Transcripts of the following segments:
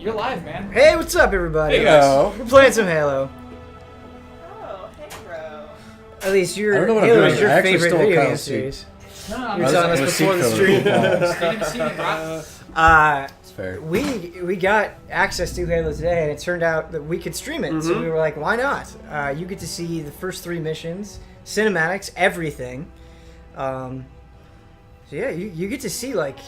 You're live, man. Hey, what's up, everybody? Hey, guys. We're playing some Halo. Oh, hey, bro. At least I don't know what Halo I'm is doing. your I actually favorite stole video game Kyle's seat. series. No, You were I'm telling us was before the seat stream. It's fair. We got access to Halo today, and it turned out that we could stream it. So we were like, why not? You get to see the first 3 missions, cinematics, everything. So yeah, you get to see like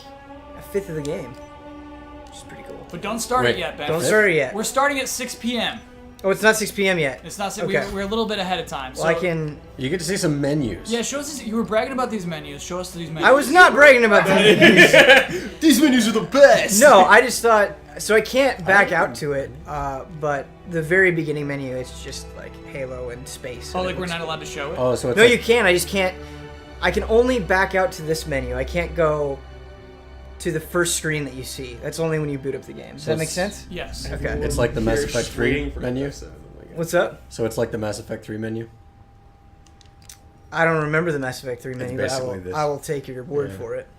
a fifth of the game, which is pretty cool. But don't start it yet, Ben. Don't start it yet. We're starting at 6 p.m. Oh, it's not 6 p.m. yet. It's not. Okay. We're a little bit ahead of time. Well, So I can. You get to see some menus. Yeah, show us. You were bragging about these menus. Show us these menus. I was not bragging about that. These menus are the best. No, I just thought. So I can't back out to it, but the very beginning menu is just like Halo and space. Oh, and like we're it's- not allowed to show it. Oh, so it's No, like, you can. I just can't. I can only back out to this menu. I can't go to the first screen that you see. That's only when you boot up the game. Does that make sense? Yes. Okay. it's like the Mass Effect 3 menu. What's up? So it's like the Mass Effect 3 menu. I don't remember the Mass Effect 3 menu, but basically this. I will take your word Yeah. for it.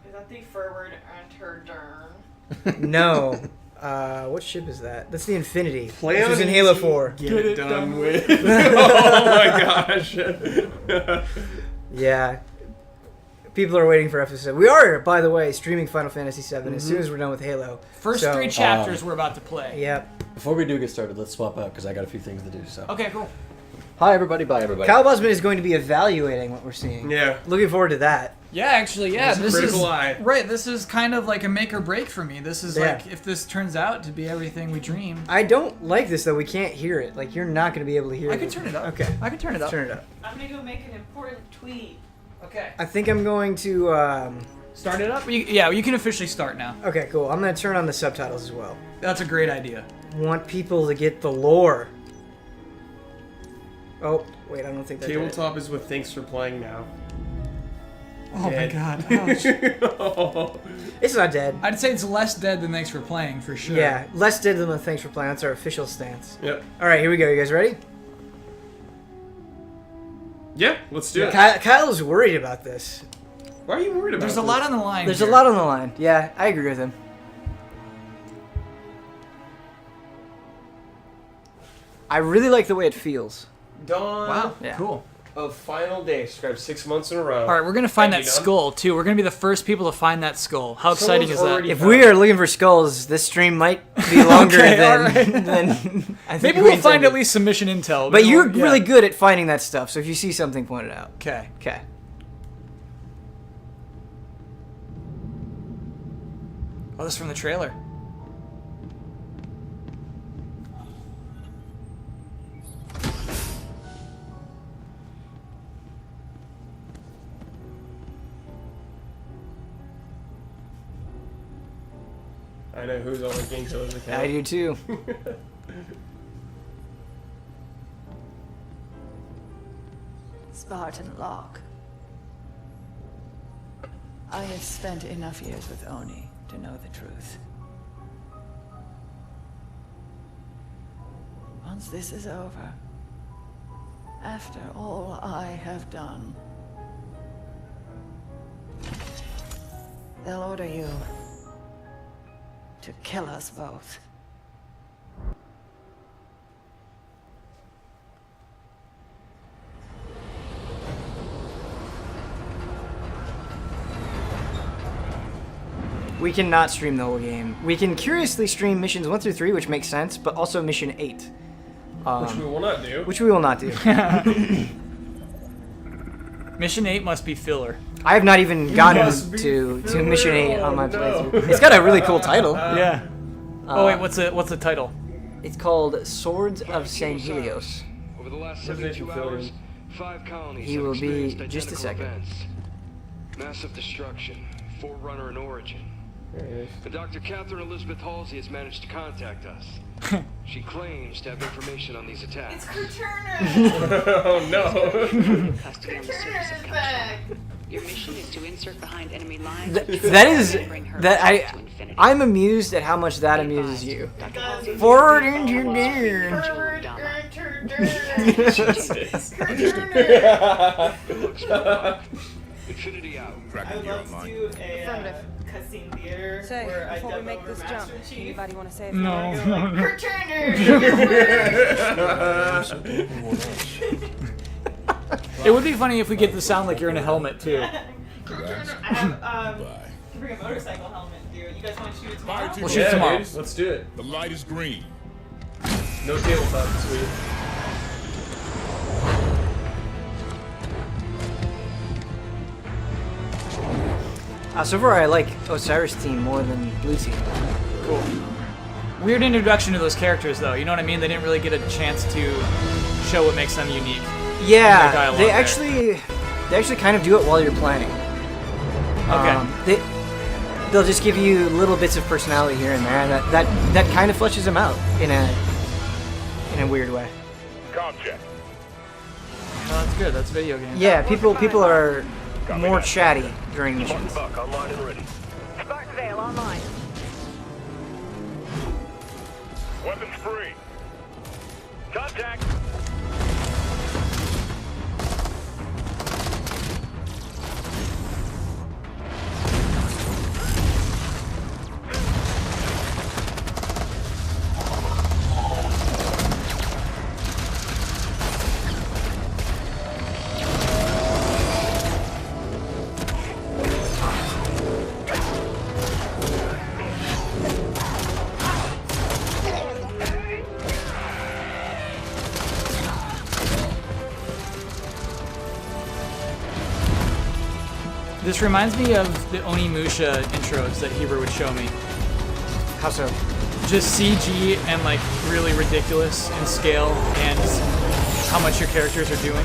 Is that the forward enter dern? No. What ship is that? That's the Infinity. Play Which on was in easy, Halo 4. Get it done with. Oh my gosh. Yeah. People are waiting for episode. We are, by the way, streaming Final Fantasy VII as soon as we're done with Halo. First So- 3 chapters we're about to play. Yep. Before we do get started, let's swap out because I got a few things to do. So. Okay, cool. Hi everybody. Bye everybody. Kyle Bosman is going to be evaluating what we're seeing. Yeah. Looking forward to that. Yeah, actually, yeah. It's a This is critical eye. right. This is kind of like a make or break for me. This is Yeah. like if this turns out to be everything we dream. I don't like this though. We can't hear it. Like you're not going to be able to hear it. I can turn it up. Okay. I can turn it up. Turn it up. I'm gonna go make an important tweet. Okay. I think I'm going to. Start it up. Yeah, you can officially start now. Okay, cool. I'm going to turn on the subtitles as well. That's a great idea. Want people to get the lore. Oh, wait, I don't think that did it. Tabletop is with thanks for playing now. Oh Dead. my god. Ouch. It's not dead. I'd say it's less dead than thanks for playing for sure. Yeah, less dead than the thanks for playing. That's our official stance. Yep. All right, here we go. You guys ready? Yeah, let's do it. Kyle's worried about this. Why are you worried about There's a this? lot on the line. There's here. a lot on the line. Yeah, I agree with him. I really like the way it feels. Dawn Wow. Yeah. Cool. of final day. Subscribed 6 months in a row. All right, we're gonna find Thank that you, Dom. skull too. We're gonna be the first people to find that skull. How exciting is Someone's that? already If found we it. are looking for skulls, this stream might be longer Okay, than, all right. than I think Maybe we we'll find intended. at least some mission intel. But you're Yeah. really good at finding that stuff, so if you see something, point it out. Okay. Okay. Oh, this is from the trailer. I know who's on the Gametrailers account. I do too. Spartan Locke. I have spent enough years with Oni to know the truth. Once this is over, after all I have done, they'll order you to kill us both. We cannot stream the whole game. We can curiously stream missions 1 through 3, which makes sense, but also mission 8. Which we will not do. Which we will not do. Mission 8 must be filler. I have not even gotten must be to filler. mission 8 on my Oh, no. playthrough. It's got a really cool title. Yeah. Oh wait, what's the title? It's called Swords of San Helios. Over the last Presidential 72 failure. hours, 5 colonies He have will be experienced just a identical second. events. Massive destruction, Forerunner in origin. There it is. But Dr. Catherine Elizabeth Halsey has managed to contact us. She claims to have information on these It's attacks. Kurturner! Oh no. Custody on Kurturner the surface of is Capcom. back! Your mission is to insert behind enemy lines. That is Bring her that back to infinity. I'm amused at how much that amuses you. Dr. Halsey Forward is into all your Forward Dama. enter dern! Kurturner! Good luck, Spartan. Infinity out. I would love to do a cutscene theater Say, where I before we dub make over this Master jump, Chief. anybody want to say a No, I go no, like, no. Kurt Turner! It would be funny if we get the sound like you're in a helmet too. Kurt Turner. I have to bring a motorcycle helmet, dude. You guys want to shoot it tomorrow? We'll shoot tomorrow. Dude, let's do it. The light is green. No tabletop this week. So far, I like Osiris team more than Blue team. Cool. Weird introduction to those characters, though. You know what I mean? They didn't really get a chance to show what makes them unique. Yeah, dialogue they there. actually kind of do it while you're playing. Okay. They'll just give you little bits of personality here and there, and that kind of fleshes them out in a weird way. Com check. Oh, that's good. That's a video game. Yeah, people are more chatty during missions. Buck online and ready. Spark Veil online. Weapons free. Contact. This reminds me of the Onimusha intros that Heber would show me. How so? Just CG and like really ridiculous in scale and how much your characters are doing.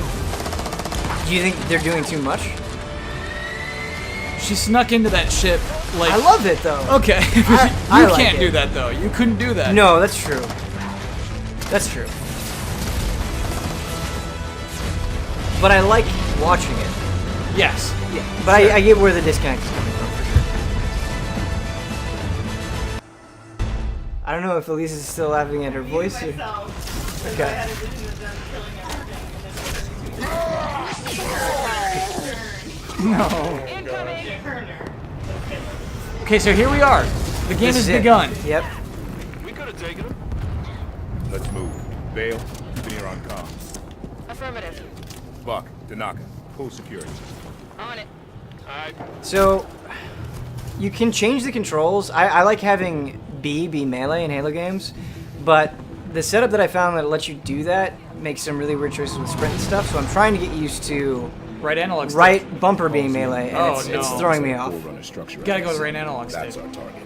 Do you think they're doing too much? She snuck into that ship like. I love it though. Okay, I you like can't it. do that though. You couldn't do that. No, that's true. That's true. But I like watching it. Yes. Yeah, but I get where the disconnect is coming from, for sure. I don't know if Elise is still laughing at her voice. Or... Myself, 'cause Okay. I had a vision of them killing everything. No. Incoming! Turner. Okay, so here we are. The game This has is it. begun. Yep. We could have taken him. Let's move. Vale, keep an ear on comms. Affirmative. Buck, Tanaka, full security. On it. So, you can change the controls. I like having B be melee in Halo games, but the setup that I found that lets you do that makes some really weird choices with sprint and stuff, so I'm trying to get used to Right analog stick. right bumper being melee, and Oh, it's no. throwing me off. Full runner structure. Gotta go with right analog stick. That's our target.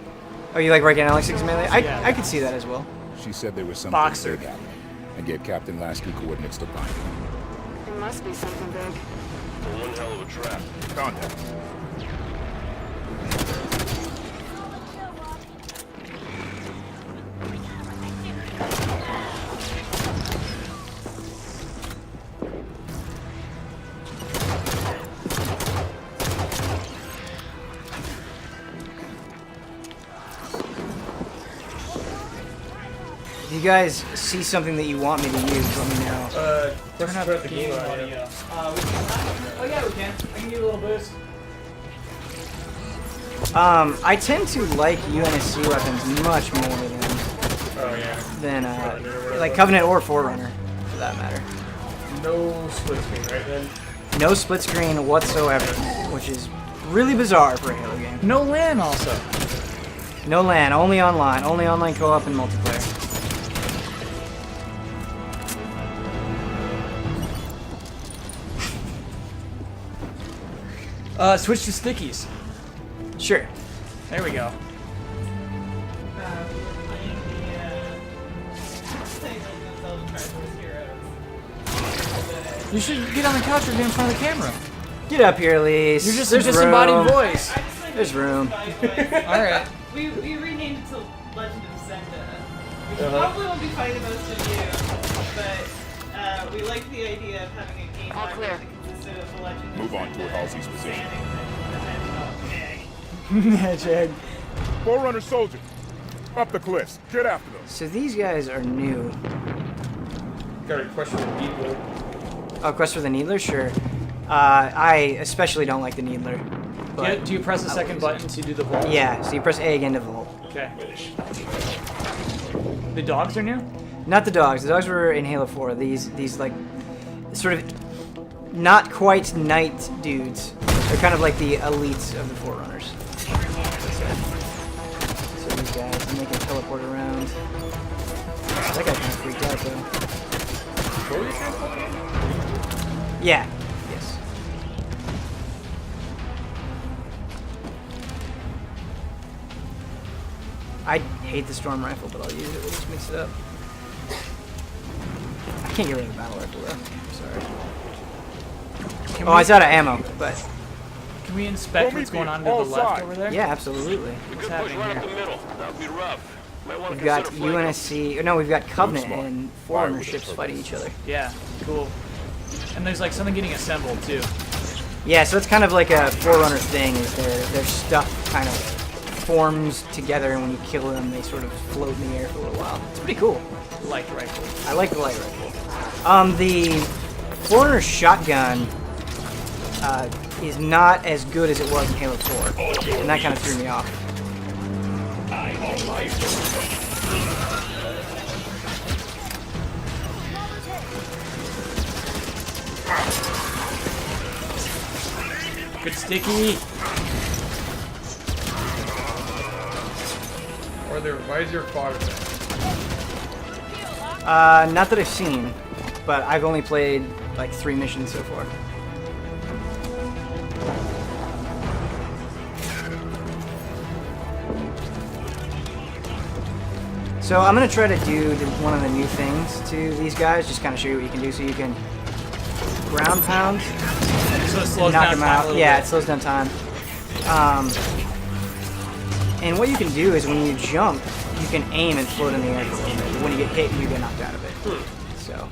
Oh, you like right analog sticks melee? Yeah. I could see that as well. She said there was something Boxer. big happening, and gave Captain Lasky coordinates to find him. It must be something big. One hell of a trap. Contact. If you guys see something that you want me to use, let me know. Turn out the game audio. Oh yeah, we can. I can give you a little boost. I tend to like UNSC weapons much more than like Covenant or Forerunner, for that matter. No split screen, right then? No split screen whatsoever, which is really bizarre for a Halo game. No LAN also. No LAN, only online co-op and multiplayer. Switch to stickies. Sure. There we go. You should get on the couch or get in front of the camera. Get up here, Elise. You're just There's a disembodied room. voice. There's room. Alright. We renamed it to Legend of Zelda. Which probably won't be funny to most of you, but we like the idea of having a game All library clear. that consisted of the Legend of Move on Zelda, toward Halsey's position. Jed. Forerunner soldier. Up the cliffs. Get after them. So these guys are new. Got a question for people. Oh, Quest for the Needler? Sure. I especially don't like the Needler. but Do you press the second button to do the vault? yeah. So you press A again to vault. Okay. The dogs are new? Not the dogs. The dogs were in Halo 4. These like sort of not quite knight dudes. They're kind of like the elites of the Forerunners. So these guys, and they can teleport around. That guy kind of freaked out though. Yeah. Yes. I hate the storm rifle, but I'll use it. We'll just mix it up. I can't get rid of the battle rifle though. Sorry. Oh, I was out of ammo, but Can we inspect what's going on to the left over there? yeah, absolutely. What's happening here? That'll be rough. We've got UNSC. No, we've got Covenant and Forerunner ships fighting each other. Yeah, cool. And there's like something getting assembled too. Yeah, so it's kind of like a Forerunner thing. Is their stuff kind of forms together, and when you kill them, they sort of float in the air for a little while. It's pretty cool. Light rifle. I like the light rifle. The Forerunner shotgun is not as good as it was in Halo 4, and that kind of threw me off. Good sticky. Why is your fodder there? Not that I've seen, but I've only played like 3 missions so far. So I'm gonna try to do one of the new things to these guys, just kind of show you what you can do. So you can ground pound, So it slows knock down them time a out. little Yeah, bit. it slows down time. And what you can do is when you jump, you can aim and float in the air for a little bit. But when you get hit, you get knocked out of it. So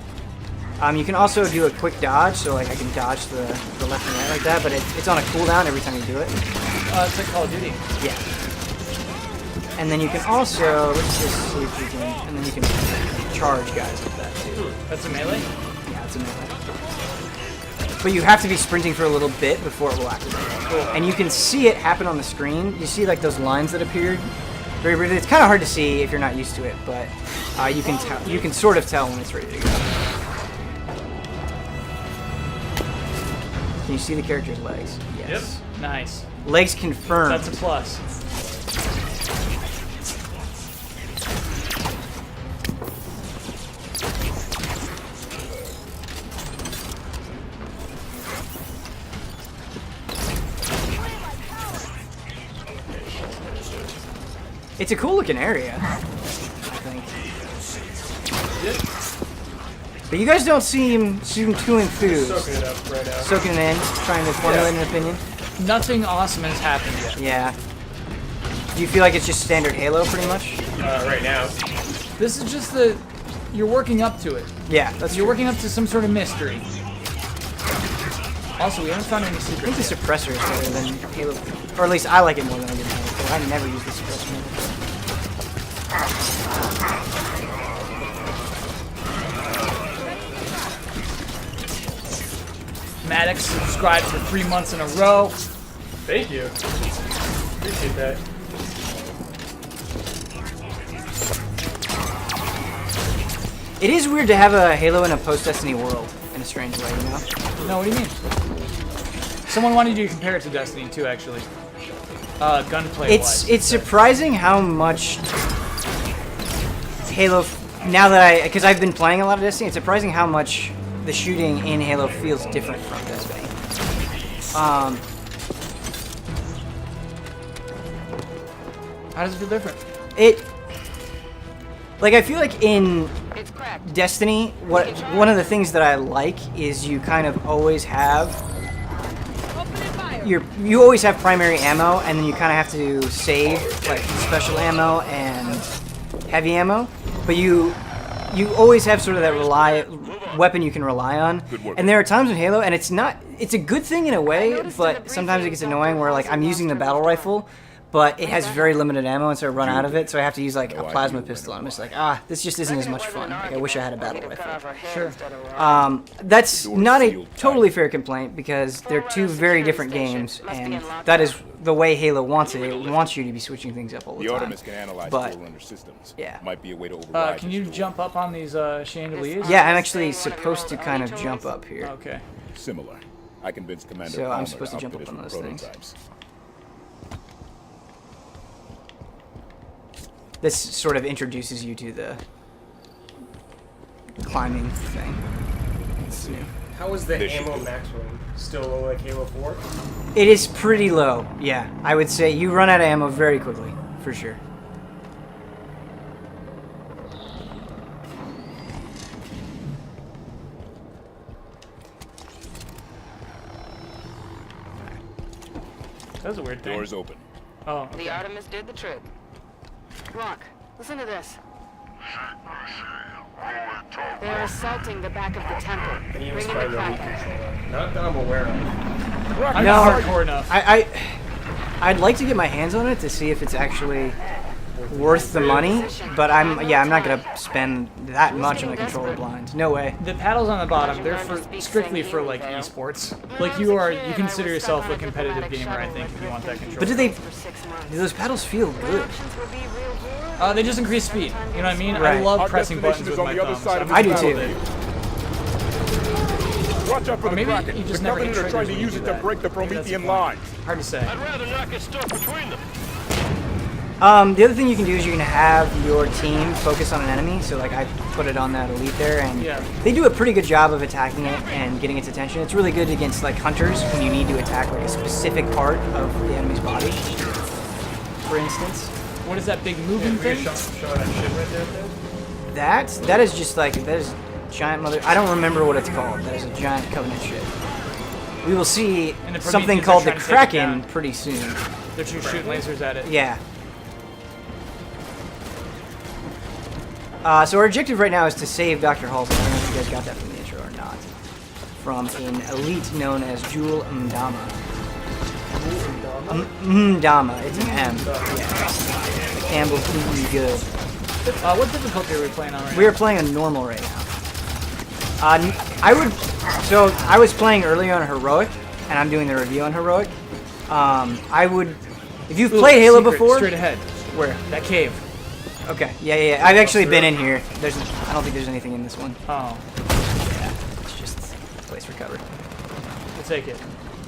you can also do a quick dodge. So like I can dodge the left and right like that, but it's on a cooldown every time you do it. It's like Call of Duty. Yeah. And then you can also, let's just see if we can, and then you can charge guys with that too. That's a melee? Yeah, it's a melee. But you have to be sprinting for a little bit before it will activate. Cool. And you can see it happen on the screen. You see like those lines that appeared very briefly. It's kind of hard to see if you're not used to it, but you can tell. You can sort of tell when it's ready to go. Can you see the character's legs? Yes. Yep. Nice. Legs confirmed. That's a plus. It's a cool looking area, I think. But you guys don't seem too enthused. Soaking it up right now. Soaking it in, trying to formulate an opinion. Nothing awesome has happened yet. Yeah. Do you feel like it's just standard Halo, pretty much? Right now. This is just you're working up to it. Yeah, that's You're true. working up to some sort of mystery. Also, we haven't found any I think secrets the yet. suppressor is better than Halo, or at least I like it more than I did in Halo 4. I never used the suppressor. Maddox subscribed for 3 months in a row. Thank you. Appreciate that. It is weird to have a Halo in a post-Destiny world, in a strange way, you know? No, what do you mean? Someone wanted you to compare it to Destiny 2, actually. Gunplay wise. It's surprising how much Halo, now that because I've been playing a lot of Destiny, it's surprising how much the shooting in Halo feels different from Destiny. How does it feel different? I feel like in It's cracked. Destiny, one of the things that I like is you kind of always have you always have primary ammo, and then you kind of have to save like special ammo and heavy ammo, but you always have sort of that weapon you can rely on. And there are times in Halo, and it's a good thing in a way, but sometimes it gets annoying where like I'm using the battle rifle, but it has very limited ammo, and so I run out of it, so I have to use like a No plasma idea pistol. when I'm or just why. like, this just isn't as much fun. Like, I wish I had a battle rifle. Sure. That's Doors not a sealed tight. totally fair complaint because they're two very different games, and that is the way Halo wants it. It wants you to be switching things up all the The time. Artemis can analyze But Forerunner systems. yeah. Might be a way to override Can this you door. jump up on these chandeliers? Yeah, I'm actually supposed to kind of jump up here. Okay. Similar. I convinced Commander So I'm Palmer supposed to jump outfit up on us those with things. prototypes. This sort of introduces you to the climbing thing. It's new. How is the This should ammo do it. maximum? Still low like Halo 4? It is pretty low, yeah. I would say you run out of ammo very quickly, for sure. That was a weird thing. Doors open. Oh, The okay. Artemis did the trick. Rock, listen to this. They're assaulting the back of the temple. And you Bring just in find the the Elite Kraken. controller. Not that I'm aware of. I'm No. not hardcore enough. I'd like to get my hands on it to see if it's actually worth the money, but I'm not gonna spend that much on a controller blind. No way. The paddles on the bottom, they're for strictly for like esports. Like you consider yourself a competitive gamer, I think, if you want that controller. But do they? For 6 months. Do those paddles feel good? Options will be real good. They just increase speed. You know what I mean? I Right. love Our pressing buttons destination with is my on the other thumbs. side of I'm I this do good too. with it. Watch out for Or the maybe Kraken. you just The never Covenant get are trying triggers to when you use do it to that. break the Maybe that's the Promethean point. line. Hard to say. rather not get stuck between them. The other thing you can do is you can have your team focus on an enemy. So like I put it on that elite there, and Yeah. they do a pretty good job of attacking it and getting its attention. It's really good against like hunters when you need to attack like a specific part of the enemy's body. For instance, What is that big moving thing? Show that shit right there. that is just like that is giant mother. I don't remember what it's called. That is a giant Covenant ship. We will see And the something Prometheans are called the trying to take it Kraken down. pretty soon. They're just shooting lasers at it. Yeah. So our objective right now is to save Dr. Halsey. I don't know if you guys got that from the intro or not. From an elite known as Jewel Mdama. Mdama. It's an M. Yeah. Campbell's really good. What difficulty are we playing on right We are playing a normal right now. I was playing earlier on Heroic, and I'm doing the review on Heroic. If you've now? played Halo Secret, before, Straight ahead. where? That cave. Okay, yeah. I've actually been in here. I don't think there's anything in this one. Oh, It's just a place for cover. we'll take it.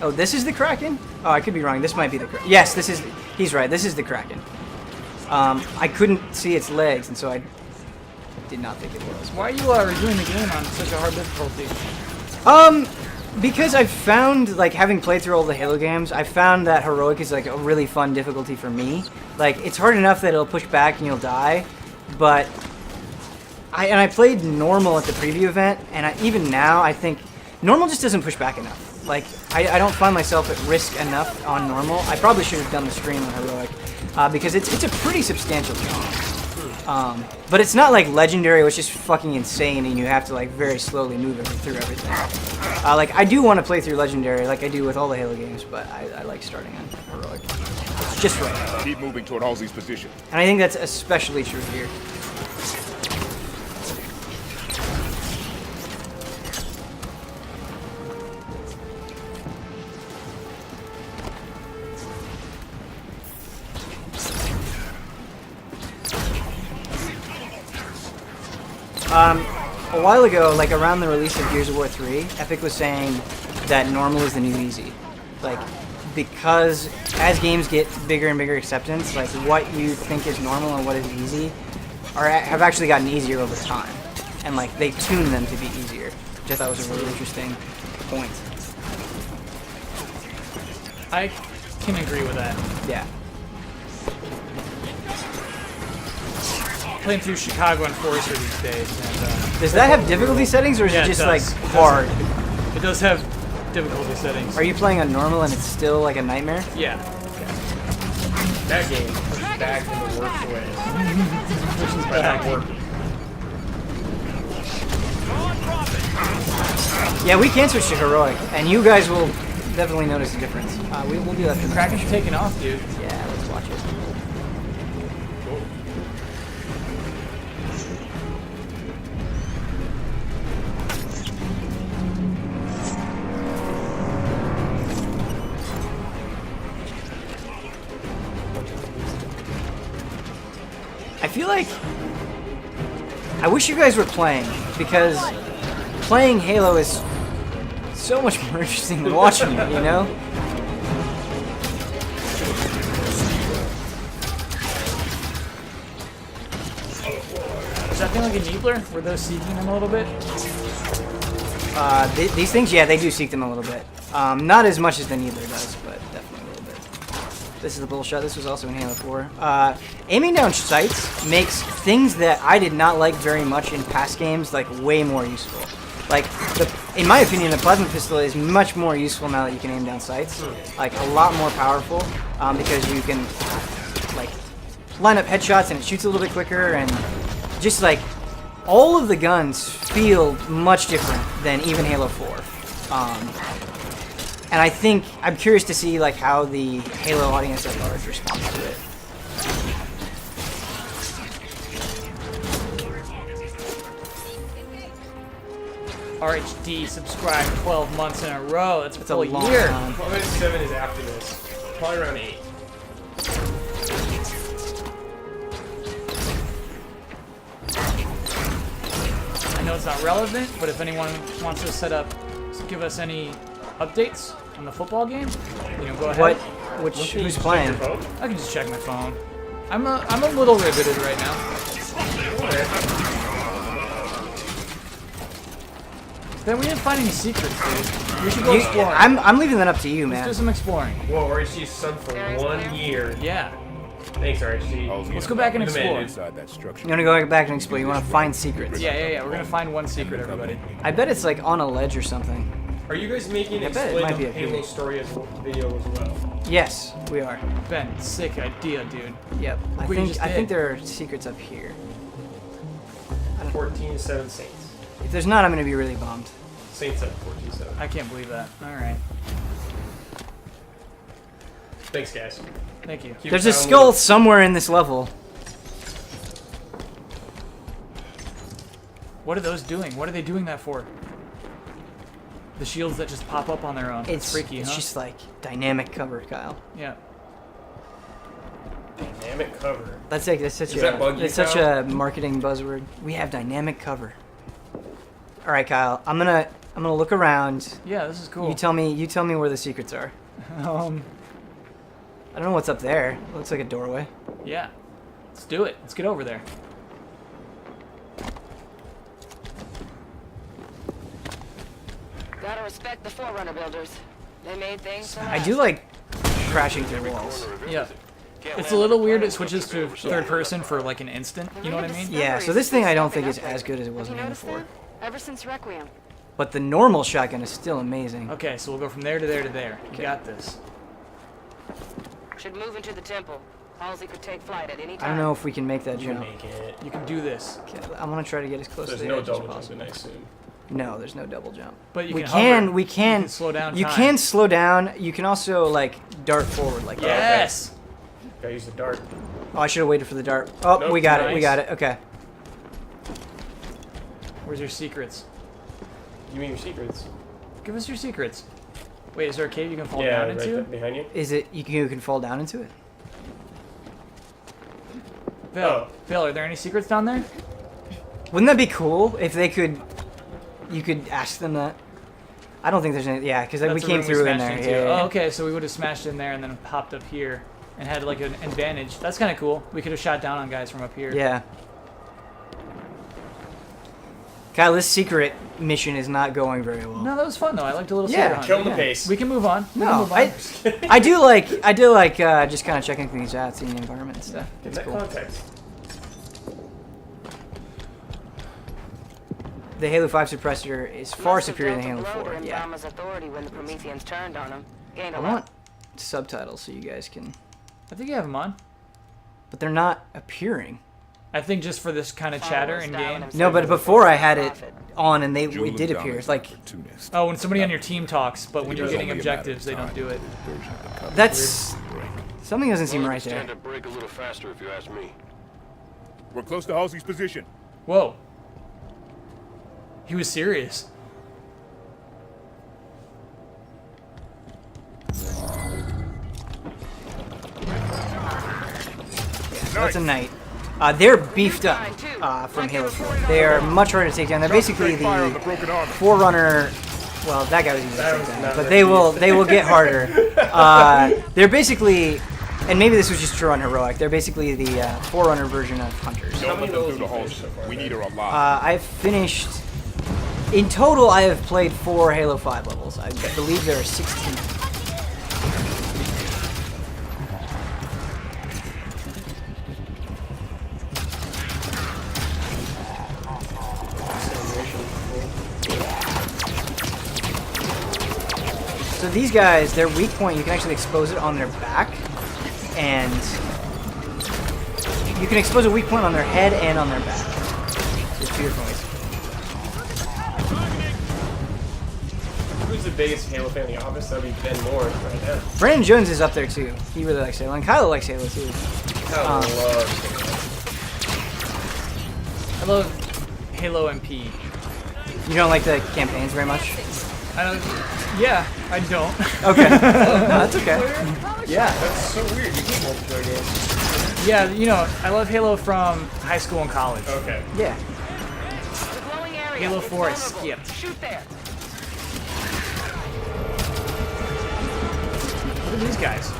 Oh, this is the Kraken? Oh, I could be wrong. This might be the Kraken. Yes, this is. He's right. This is the Kraken. I couldn't see its legs, and so I did not think it was. Why are you reviewing the game on such a hard difficulty? Because I've found, like, having played through all the Halo games, I found that Heroic is, like, a really fun difficulty for me. Like, it's hard enough that it'll push back and you'll die, but I played normal at the preview event, and even now, I think normal just doesn't push back enough. Like, I don't find myself at risk enough on normal. I probably should have done the stream on Heroic, because it's a pretty substantial challenge. But it's not like Legendary, which is fucking insane, and you have to like very slowly move through everything. Like I do want to play through Legendary, like I do with all the Halo games, but I like starting on Heroic. It's just right, Keep moving toward Halsey's position. and I think that's especially true here. A while ago, like around the release of Gears of War 3, Epic was saying that normal is the new easy. Like, because as games get bigger and bigger acceptance, like what you think is normal and what is easy have actually gotten easier over time. And like they tune them to be easier, which I thought was a really interesting point. I can agree with that. Yeah. Playing through Chicago and Forester these days, and Does that have difficulty settings, or is yeah, it it just does. like It does. hard? it does have difficulty settings. Are you playing on normal and it's still like a nightmare? Yeah. That game pushes back in the worst ways. Pushes By back. not working. Yeah, we can switch to heroic, and you guys will definitely notice the difference. We'll do that. Kraken's taking off, dude. Yeah, let's watch watch it. Cool. I feel like I wish you guys were playing, because playing Halo is so much more interesting than watching it, you know? Is that thing like a Neebler? Were those seeking him a little bit? These things, yeah, they do seek them a little bit. Not as much as the Needler does, but definitely a little bit. This is the bullshot. This was also in Halo 4. Aiming down sights makes things that I did not like very much in past games, like, way more useful. Like, in my opinion, the plasma pistol is much more useful now that you can aim down sights. Like, a lot more powerful, because you can, like, line up headshots and it shoots a little bit quicker, and just, like, all of the guns feel much different than even Halo 4. And I think, I'm curious to see, like, how the Halo audience at large responds to it. RHD subscribed 12 months in a row. That's a full a long year. time. Well, maybe 7 is after this. Probably around 8. I know it's not relevant, but if anyone wants to set up, give us any updates on the football game, you know, go ahead. Who's playing? I can just check my phone. I'm a little riveted right now. Then we didn't find any secrets, dude. We should go exploring. I'm leaving that up to you, man. Let's do some exploring. Whoa, RHG sub for 1 year. Yeah. Thanks, RHG. Let's go back and explore. Inside that structure. You want to go back and explore? You want to find secrets? Yeah. We're gonna find one secret, everybody. I bet it's like on a ledge or something. Are you guys making I an bet it might be explain a Halo video. story as video as well? Yes, we are. Ben, sick idea, dude. Yep. I We just think did. there are secrets up here. 14-7 Saints. If there's not, I'm gonna be really bummed. Saints at 14-7. I can't believe that. All right. Thanks, guys. Thank you. Keep There's a it skull down. somewhere in this level. What are those doing? What are they doing that for? The shields that just pop up on their own. It's freaky, It's huh? just like dynamic cover, Kyle. Yeah. Dynamic cover. That's like such Does that bug you, it's such Kyle? a marketing buzzword. We have dynamic cover. All right, Kyle. I'm gonna look around. Yeah, this is cool. You tell me where the secrets are. I don't know what's up there. It looks like a doorway. Yeah. Let's do it. Let's get over there. Gotta respect the Forerunner builders. They made things. I do like crashing through walls. Yeah. It's a little weird. It switches to third person for like an instant. You know what I mean? Yeah. So this thing I don't think is as good as it was Have in you Halo noticed 4. that? Ever since Requiem. But the normal shotgun is still amazing. Okay, so we'll go from there to there to there. You Okay. got this. Should move into the temple. Halsey could take flight at any I time. don't know if we can make that You can jump. make it. You can do this. Okay, I'm gonna try to get as close There's to the no edge as double possible. jumping, I assume. No, there's no double jump. But you we can can, hover. we can, You can slow down You time. can slow down. You can also like dart forward like that. Yes. Gotta use the dart. Oh, I should have waited for the dart. Oh, Nope, we got it. We nice. got it. Okay. Where's your secrets? You mean your secrets? Give us your secrets. Wait, is there a cave you can fall Yeah, down right into? behind you. Is it you can fall down into it? Phil, Phil, are there any secrets down there? Wouldn't that be cool if they could? You could ask them that. I don't think there's any. Yeah, because we That's the came room through in smashed there. into. Yeah, yeah. Oh, okay, so we would have smashed in there and then popped up here and had like an advantage. That's kind of cool. We could have shot down on guys from up here. Yeah. Kyle, this secret mission is not going very well. No, that was fun though. I liked a little Yeah, secret hunt. Kill 'em the Yeah. pace. We can move on. We can No, move on. I do like just kind of checking things out, seeing the environment and stuff. In It's that cool. context. The Halo 5 suppressor is far Must have superior than dealt Halo a blow 4. to Yeah. Andromeda's authority when the Prometheans turned on him. Gained a I lot. want subtitles so you guys can, I think you have them on. but they're not appearing. I think just for this kind of chatter in game. No, but before I had it on and it did appear. It's like, oh, when somebody on your team talks, but when you're getting objectives, they don't do it. That's something doesn't seem right there. Stand to break a little faster if you ask me. We're close to Halsey's position. Whoa. He was serious. That's a knight. They're beefed up from Halo 4. They are much harder to take down. They're basically the Forerunner. Well, that guy was easy to take down, but they will get harder. They're basically, and maybe this was just true on Heroic. They're basically the Forerunner version of Hunters. Don't let them through the Halsey. We need her alive. I've finished. In total, I have played 4 Halo 5 levels. I believe there are 16. So these guys, their weak point, you can actually expose it on their back, and you can expose a weak point on their head and on their back. There's 2 different ways. Who's the biggest Halo fan in the office? That would be Ben Moore right now. Brandon Jones is up there too. He really likes Halo, and Kylo likes Halo too. Kyle loves Halo. I love Halo MP. You don't like the campaigns very much? I don't. Yeah, I don't. Okay. No, that's okay. Yeah. That's so weird. You hate multiplayer games. Yeah, you know, I love Halo from high school and college. Okay. Yeah. Halo 4 I skipped. Shoot there. Look at these guys.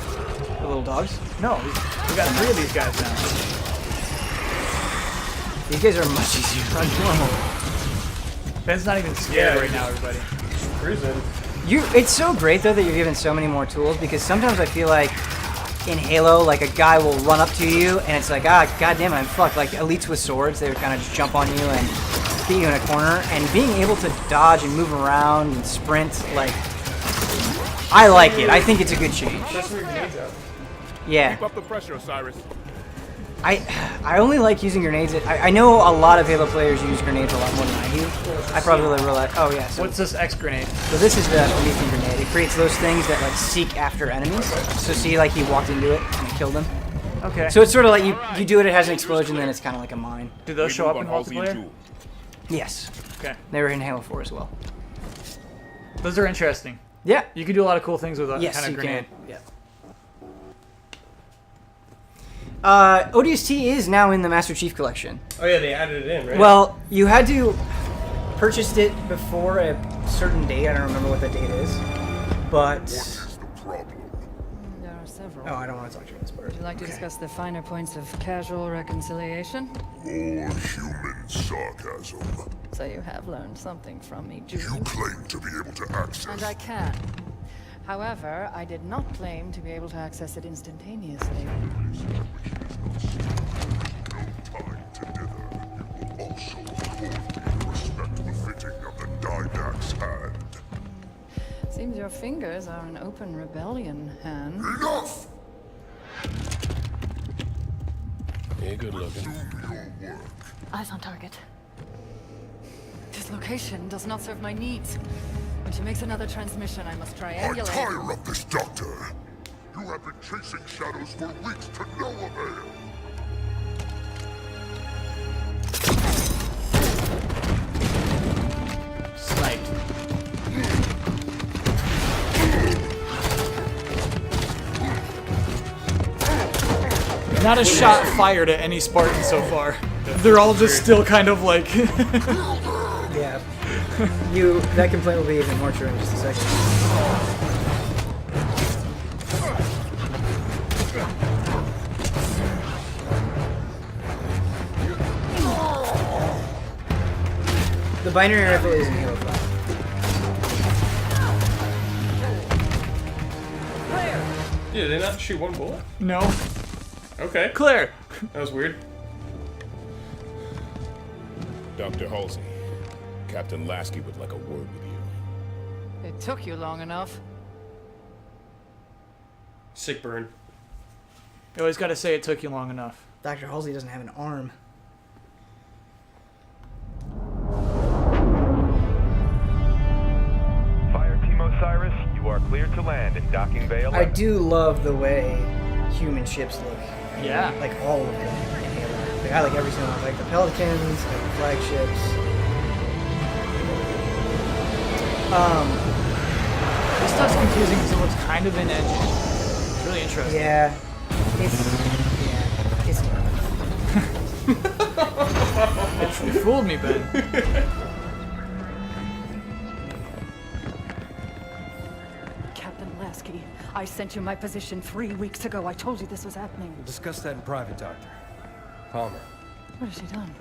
The little dogs. No, we got 3 of these guys now. These guys are much easier to run normal. Ben's not even scared right now, everybody. Cruising. It's so great though that you're given so many more tools, because sometimes I feel like in Halo, like a guy will run up to you and it's like, goddamn it, I'm fucked. Like elites with swords, they would kind of just jump on you and get you in a corner. And being able to dodge and move around and sprint, like, I like it. I think it's a good change. That's where your grenades out. Yeah. Keep up the pressure, Osiris. I only like using grenades. I know a lot of Halo players use grenades a lot more than I do. I probably really realize. Oh yeah. So, What's this X grenade? so this is the Promethean grenade. It creates those things that like seek after enemies. So see, like he walked into it and it killed him. Okay. So it's sort of like you do it. It has an explosion, then it's kind of like a mine. do those show up in Halsey and multiplayer? Jewel. Yes. Okay. They were in Halo 4 as well. Those are interesting. Yeah. You can do a lot of cool things with that Yes, kind of you grenade. can. Yeah. ODST is now in the Master Chief Collection. Oh yeah, they added it in, right? Well, you had to purchased it before a certain date. I don't remember what that date is, but There are several. oh, I don't want to talk to you about this part. Would you like to discuss the finer points of casual reconciliation? All human sarcasm. So you have learned something from me, You Jude. claim to be able to access. And I can. However, I did not claim to be able to access it instantaneously. Time together, you will also afford respect befitting of the Didact's hand. Seems your fingers are an open rebellion, Han. Enough! Yeah, good looking. Do your work. Eyes on target. This location does not serve my needs. When she makes another transmission, I must I triangulate. tire of this, Doctor. You have been chasing shadows for weeks to no avail. Sniped. Not a shot fired at any Spartan so far. They're all just still kind of like. Yeah. That complaint will be even more true in just a second. The binary rifle is in Halo 5. Yeah, did they not shoot one bullet? No. Okay. Claire. That was weird. Dr. Halsey, Captain Lasky would like a word with you. It took you long enough. Sick burn. You always got to say it took you long enough. Dr. Halsey doesn't have an arm. Docking bay 11. I do love the way human ships look. Yeah. Like all of them in Halo. Like, I like every single one. Like the Pelicans, like the flagships. This stuff's confusing because it looks kind of in engine. It's really interesting. Yeah. It's You fooled me, Ben. Captain Lasky, I sent you my position 3 weeks ago. I told you this was happening. We'll discuss that in private, Doctor. Palmer. What has she done?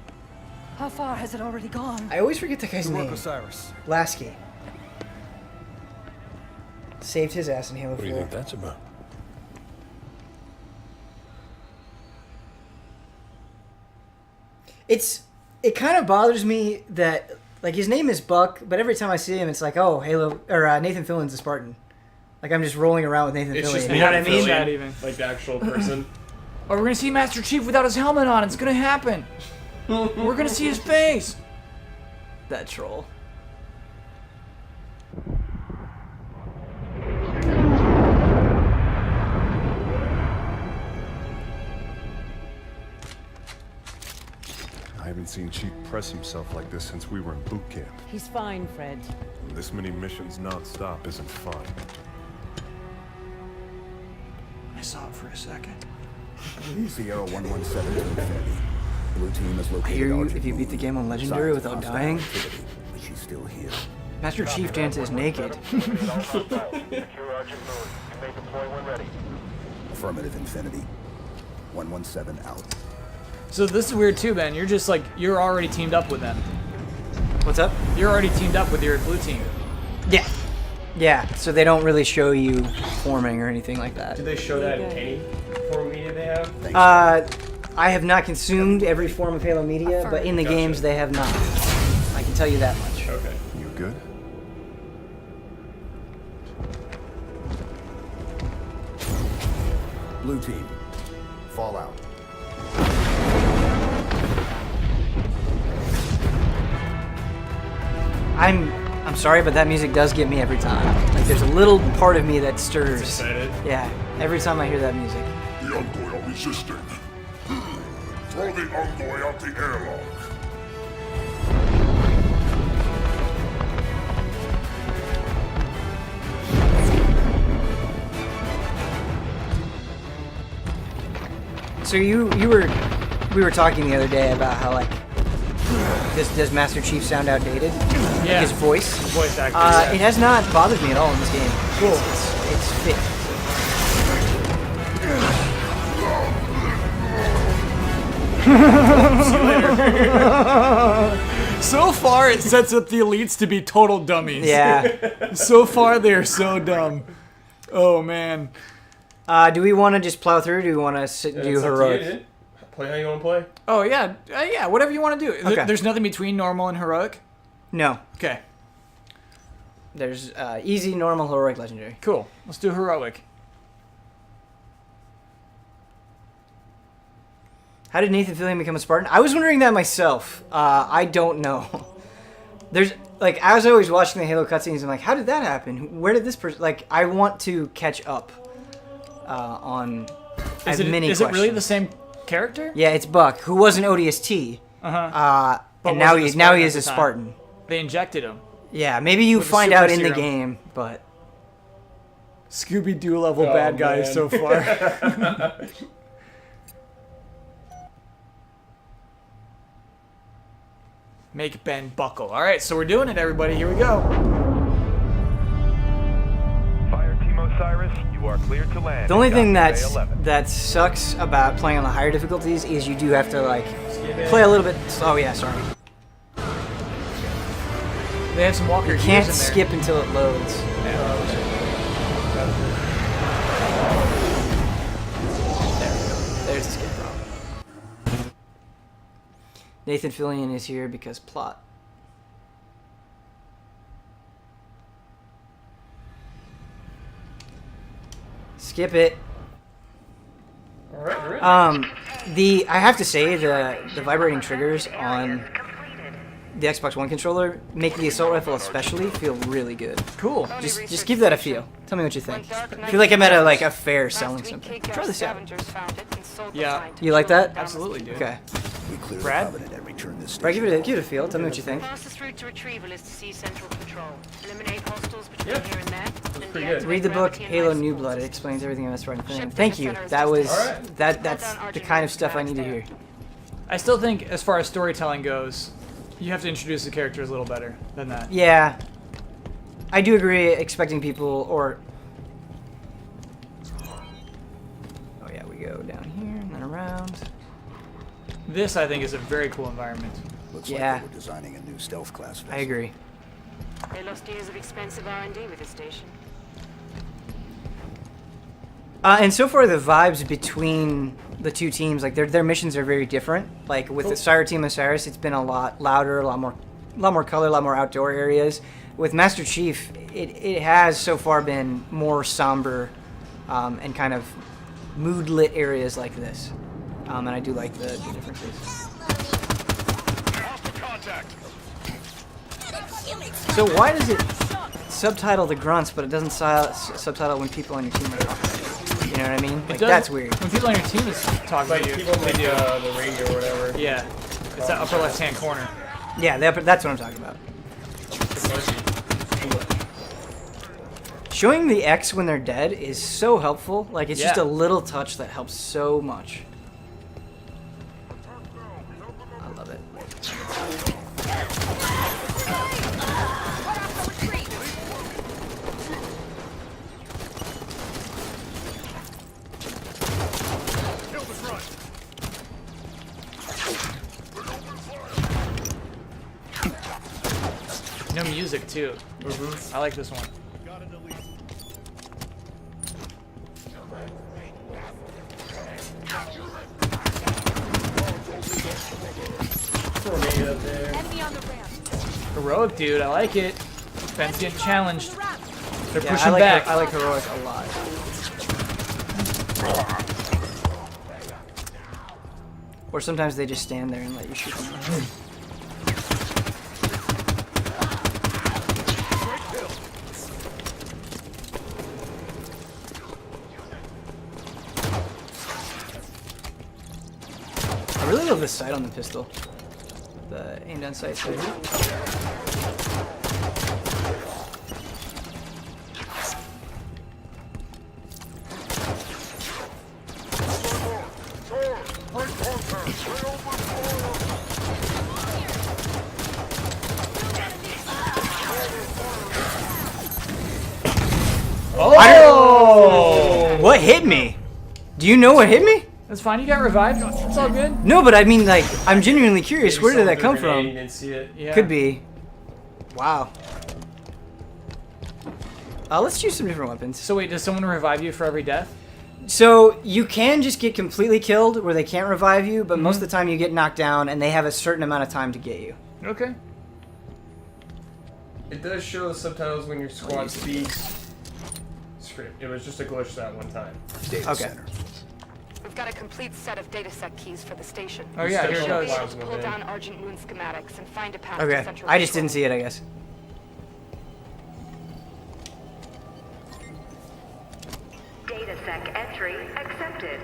How far has it already gone? I always forget that guy's Good work, name. Osiris. Lasky. Saved his ass in Halo 4. What do you think that's about? It kind of bothers me that, like, his name is Buck, but every time I see him, it's like, oh, Halo, or Nathan Fillion's a Spartan. Like, I'm just rolling around with Nathan It's Fillion. just You know what I mean? That even. Like the actual person. Oh, we're gonna see Master Chief without his helmet on. It's gonna happen. We're gonna see his face. That troll. I haven't seen Chief press himself like this since we were in boot camp. He's fine, Fred. This many missions non-stop isn't fun. I saw it for a second. Sierra 117 to infinity. Blue team is I located. hear you if you beat the game on Legendary without dying. But she's still here. Master Chief dances naked. Affirmative infinity. 117 out. So this is weird too, Ben. You're just like, you're already teamed up with them. What's up? You're already teamed up with your blue team. Yeah. Yeah, so they don't really show you forming or anything like that. Do they show that in any form of media they have? I have not consumed every form of Halo media, but in the games they have not. I can tell you that much. Okay. You good? Blue team. Fallout. I'm sorry, but that music does get me every time. Like, there's a little part of me that stirs. Excited. Yeah, every time I hear that music. The Envoy are resisting. Throw the Envoy out the airlock. So we were talking the other day about how, like, does Master Chief sound outdated? Yeah. His voice? Voice actor. Yeah. It has not bothered me at all in this game. Cool. It's fit. So far, it sets up the elites to be total dummies. Yeah. So far, they're so dumb. Oh, man. Do we want to just plow through? Or do we want to do heroic? Play how you want to play. Oh, yeah. Yeah, whatever you want to do. Okay. There's nothing between normal and heroic? No. Okay. There's easy, normal, heroic, legendary. Cool. Let's do heroic. How did Nathan Fillion become a Spartan? I was wondering that myself. I don't know. There's, like, as I was watching the Halo cutscenes, I'm like, how did that happen? Where did this person... Like, I want to catch up on as many questions. Is it really the same character? Yeah, it's Buck, who was an ODST. But and now wasn't a he Spartan is at a the time. Spartan. They injected him. Yeah, maybe you With the find super out in the serum. game, but... Scooby-Doo level bad guys man. so far. Make Ben buckle. All right, so we're doing it, everybody. Here we go. Fire Team Osiris, you are cleared to land. The only in thing Docking Bay 11. that sucks about playing on the higher difficulties is you do have to, like, play a little bit... Oh, yeah, sorry. They have some Walker You can't gears in there. skip until it loads. There's the skip problem. Nathan Fillion is here because plot. Skip it. All right, we're in. I have to say the vibrating triggers on the Xbox One controller make the assault rifle especially feel really good. Cool. Just give that a feel. Tell me what you think. I feel like I'm at a fair selling something. Try this out. Yeah. You like that? Absolutely, dude. Okay. We clear Brad? the covenant and return this Brad, station. give it a feel. Tell me what you think. Fastest route to retrieval is to see central control. Eliminate hostiles between here and there. and pretty good. Read the book gravity and Halo life New force. Blood. It explains everything I must write. Ship Thank to you. the center is That just was Alright. that's the kind of stuff I need to hear. I still think, as far as storytelling goes, you have to introduce the characters a little better than that. Yeah, I do agree. Expecting people or oh yeah, we go down here and then around. This, I think, is a very cool environment. Looks Yeah. like they were designing a new stealth class vessel. I agree. They lost years of expensive R&D with the station. And so far, the vibes between the two teams, like their missions are very different. Like with the Sire Team Osiris, it's been a lot louder, a lot more color, a lot more outdoor areas. With Master Chief, it has so far been more somber and kind of mood-lit areas like this. And I do like the differences. So why does it subtitle the grunts, but it doesn't subtitle when people on your team are talking? You know what I mean? Like, that's weird. When people on your team is talking Like to you, people they make do. the ring or whatever. Yeah. It's that upper left-hand corner. Yeah, that's what I'm talking about. Showing the X when they're dead is so helpful. Like, it's just a little touch that helps so much. I love it. No music, too. I like this one. Heroic, dude. I like it. Ben's getting challenged. They're pushing back. I like Heroic a lot. Or sometimes they just stand there and let you shoot them. I really love the sight on the pistol. The aim down sight. Oh! What hit me? Do you know what hit me? That's fine. You got revived. It's all good. No, but I mean, like, I'm genuinely curious. Maybe Where did that someone come threw a grenade, from? You didn't see it. Yeah. Could be. Wow. Let's choose some different weapons. So wait, does someone revive you for every death? So you can just get completely killed where they can't revive you, but most of the time you get knocked down and they have a certain amount of time to get you. Okay. It does show the subtitles when your squad speaks. Script. It was just a glitch that one time. Data Okay. center. We've got a complete set of dataset keys for the station. Oh yeah, here it We'll goes. be able to pull down Argent Moon schematics and find a path to Okay. central I just control. didn't see it, I guess. DataSec entry accepted.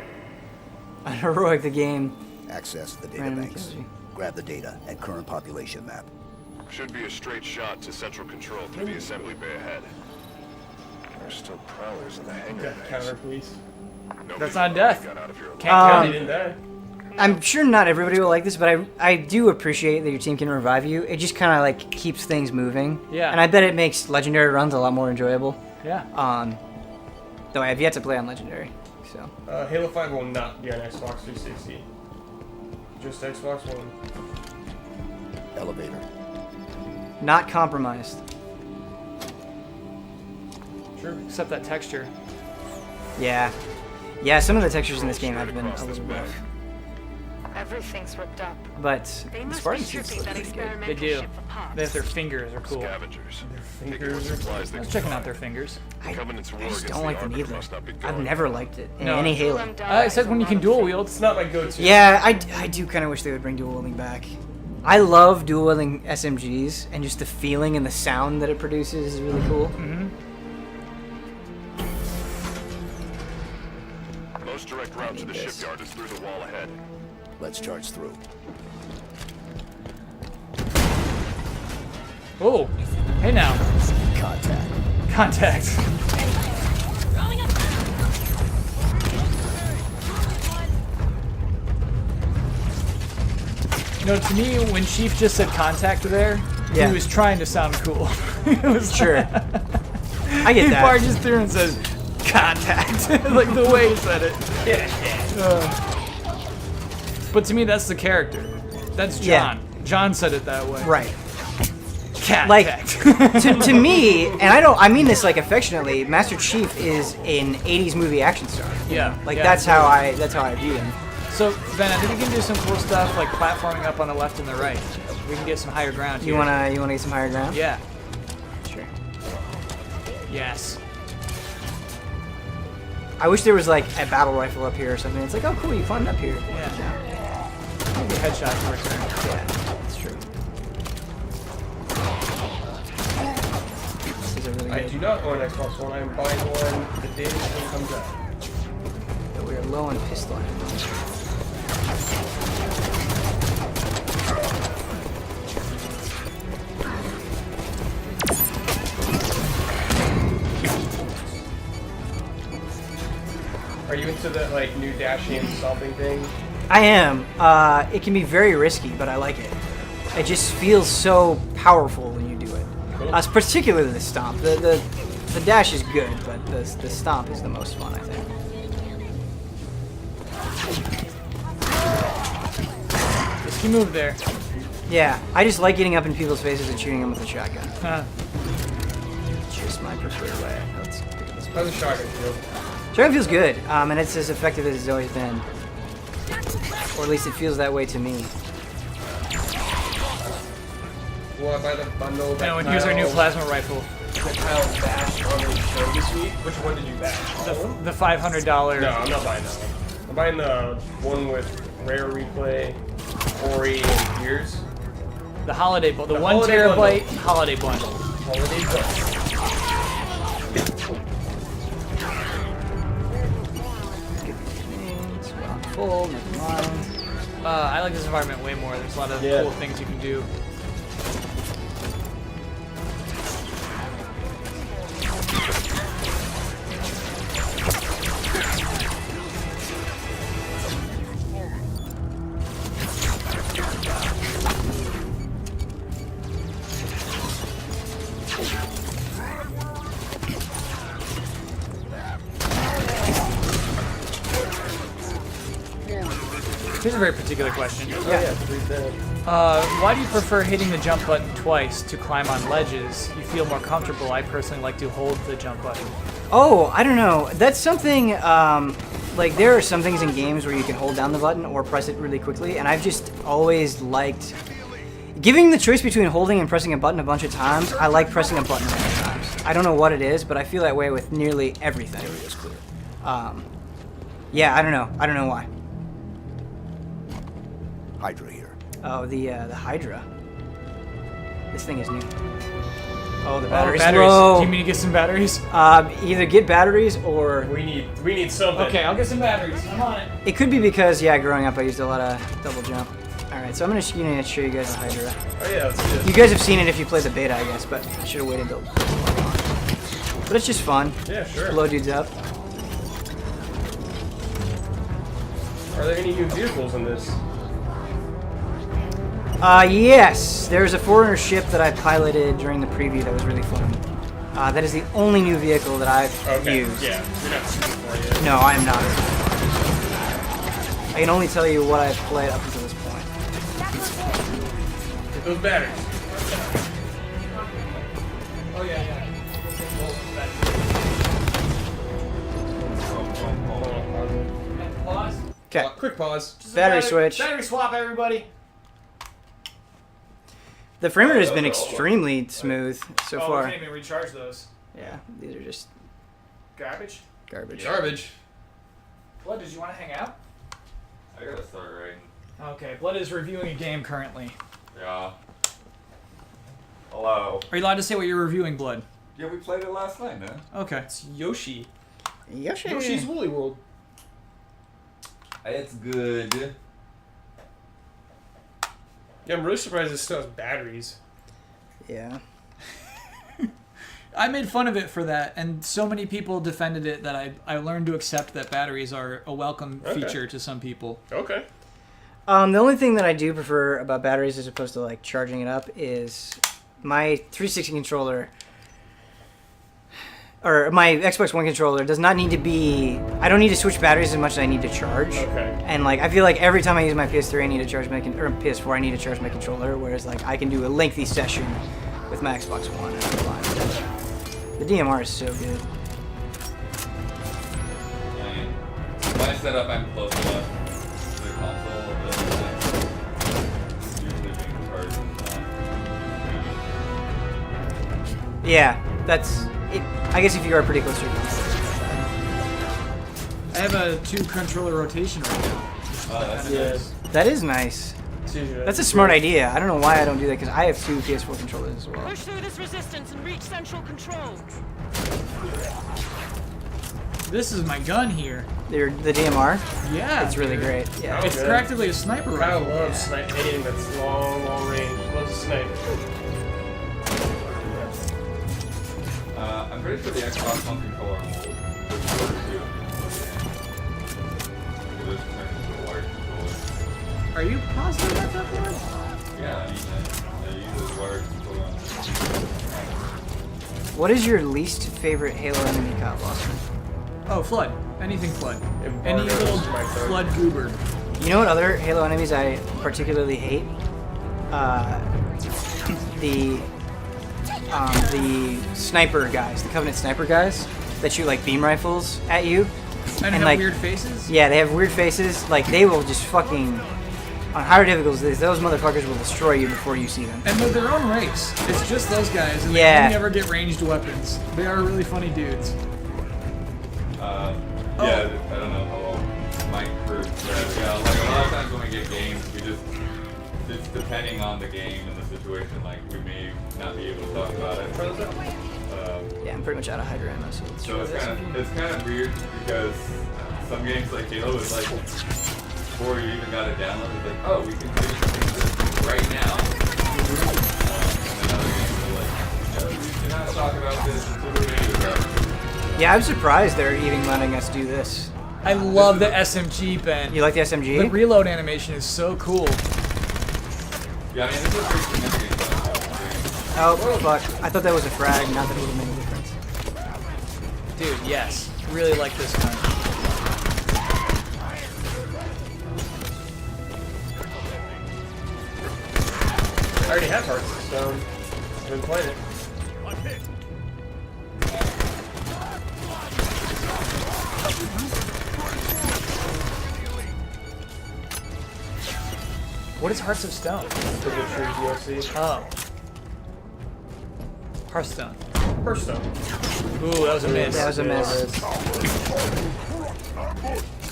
On Heroic, the game. Access the data Random banks. activity. Grab the data and current population map. Should be a straight shot to central control through the assembly bay ahead. There's still prowlers in the hangar Counter bays. police. That's not death. Got out of here alive. Can't count They it. didn't die. I'm sure not everybody will like this, but I do appreciate that your team can revive you. It just kind of like keeps things moving. Yeah. And I bet it makes Legendary runs a lot more enjoyable. Yeah. Though I have yet to play on Legendary, so. Halo 5 will not be on Xbox 360. Just Xbox One. Elevator. Not compromised. Sure. Except that texture. Yeah. Yeah, some of the textures in this game have been a little rough. Everything's ripped up. But They the must be Spartan suits stripping look that pretty good. experimental They do. ship for parts. They have their fingers are cool. Scavengers. Fingers are Supplies I they was can checking find. out their fingers. I Covenant's war just against don't the like the Arbiter needler. must not be I've going never well. liked it in No. any Halo. Except when you can dual wield. It's not my go-to. Yeah, I do kind of wish they would bring dual wielding back. I love dual wielding SMGs, and just the feeling and the sound that it produces is really cool. Mm-hmm. Most direct route to the shipyard is through the wall ahead. Let's charge through. Oh, hey now. Contact. Contact. You know, to me, when Chief just said contact there, Yeah. he was trying to sound cool. It was Sure. I get that. Barges through and says, contact. Like the way he said it. But to me, that's the character. That's John. Yeah. John said it that way. Right. Contact. Like, to me, and I mean this like affectionately, Master Chief is an 80s movie action star. Yeah. Like yeah. that's how I view him. So, Ben, I think we can do some cool stuff like platforming up on the left and the right. We can get some higher ground here. You wanna get some higher ground? Yeah. Sure. Yes. I wish there was like a battle rifle up here or something. It's like, oh cool, you climbed up here. Yeah. Maybe a headshot for a turn. Yeah, that's true. This is a really I good. do not own an Xbox One. I'm buying one the day this one comes out. But we are low on pistol ammo. Are you into the like new dashing stomping thing? I am. It can be very risky, but I like it. It just feels so powerful when you do it. Cool. Particularly the stomp. The dash is good, but the stomp is the most fun, I think. Risky move there. Yeah, I just like getting up in people's faces and shooting them with a shotgun. Huh. Just my preferred way. Let's pick up this. How's the shotgun feel? Shotgun feels good, and it's as effective as it's always been. Or at least it feels that way to me. Will I buy the bundle? No, and here's our new plasma rifle. The Kyle bash on the show this week. Which one did you bash? The $500. No, I'm not buying that one. I'm buying the one with rare replay, Ori, and Gears. The holiday bundle. The 1 holiday terabyte bundle. holiday bundle. Holiday bundle. Full, never mind. I like this environment way more. There's a lot of cool things you can do. Here's a very particular question. Why do you prefer hitting the jump button twice to climb on ledges? You feel more comfortable. I personally like to hold the jump button. Oh, I don't know. That's something, like there are some things in games where you can hold down the button or press it really quickly, and I've just always liked giving the choice between holding and pressing a button a bunch of times. I like pressing a button a bunch of times. I don't know what it is, but I feel that way with nearly everything. Area's clear. Yeah, I don't know. I don't know why. Hydra here. Oh, the Hydra. This thing is new. Oh, the battery's batteries. low. Do you mean to get some batteries? Either get batteries or... We need something. Okay, I'll get some batteries. I'm on it. It could be because, yeah, growing up I used a lot of double jump. Alright, so I'm gonna show you guys the Hydra. Oh yeah, let's do this. You guys have seen it if you played the beta, I guess, but I should have waited till... But it's just fun. Yeah, sure. Blow dudes up. Are there any new vehicles in this? Yes, there's a Forerunner ship that I piloted during the preview that was really fun. That is the only new vehicle that I've used. Yeah, you're not super for it yet. No, I am not. I can only tell you what I've played up until this point. Get those batteries. Oh, yeah. Pause. Okay. Quick pause. Just a Battery switch. Battery swap, everybody. The frame rate has been extremely smooth so We far. can't even recharge those. Yeah, these are just Garbage. garbage. Garbage. Blood, did you want to hang out? I gotta start writing. Okay, Blood is reviewing a game currently. Yeah. Hello. Are you allowed to say what you're reviewing, Blood? Yeah, we played it last night, man. Okay. It's Yoshi. Yoshi. Yoshi's Woolly World. It's good. Yeah, I'm really surprised it still has batteries. Yeah. I made fun of it for that, and so many people defended it that I learned to accept that batteries are a welcome feature to some people. Okay. The only thing that I do prefer about batteries as opposed to like charging it up is my 360 controller or my Xbox One controller does not need to be. I don't need to switch batteries as much as I need to charge. Okay. And like I feel like every time I use my PS3, I need to charge my or PS4, I need to charge my controller. Whereas like I can do a lengthy session with my Xbox One. And I'm fine. The DMR is so good. My setup, I'm close enough to the console that usually being charged. Yeah, that's it. I guess if you are pretty close to your console. I have a 2-controller rotation right now. Oh, that's nice. That is nice. That's a smart idea. I don't know why I don't do that because I have 2 PS4 controllers as well. Push through this resistance and reach central control. This is my gun here. The DMR? Yeah. It's really great. Yeah. It's practically a sniper I rifle. love anything that's long range. Love snipe. I'm pretty sure the Xbox One controller will work too. This turns into a wired controller. Are you positive about that one? Yeah, I use a wired controller. What is your least favorite Halo enemy, Kyle Foster? Oh, Flood. Anything Flood. Any little Flood goober. You know what other Halo enemies I particularly hate? The sniper guys, the Covenant sniper guys that shoot like beam rifles at you. And have like, weird faces? Yeah, they have weird faces. Like they will just fucking on higher difficulties, those motherfuckers will destroy you before you see them. And they're their own race. It's just those guys, and Yeah. they only ever get ranged weapons. They are really funny dudes. Yeah, I don't know how long my crew says. Yeah, like a lot of times when we get games, we just depending on the game and the situation, like we may not be able to talk about it. Yeah, I'm pretty much out of Hydra ammo, so it's kind of weird because some games like Halo is like before you even got it downloaded, it's like, oh, we can do this right now. And then other games are like, no, we cannot talk about this until we're ready to go. Yeah, I'm surprised they're even letting us do this. I love the SMG, Ben. You like the SMG? The reload animation is so cool. Yeah, I mean, this is pretty significant. Oh, fuck. I thought that was a frag, not that it would have made a difference. Dude, yes. Really like this gun. I already have Hearthstone. I've been playing it. What is Hearts of Stone? The Witcher DLC. Oh. Hearthstone. Hearthstone. Ooh, that was a miss. That was a miss.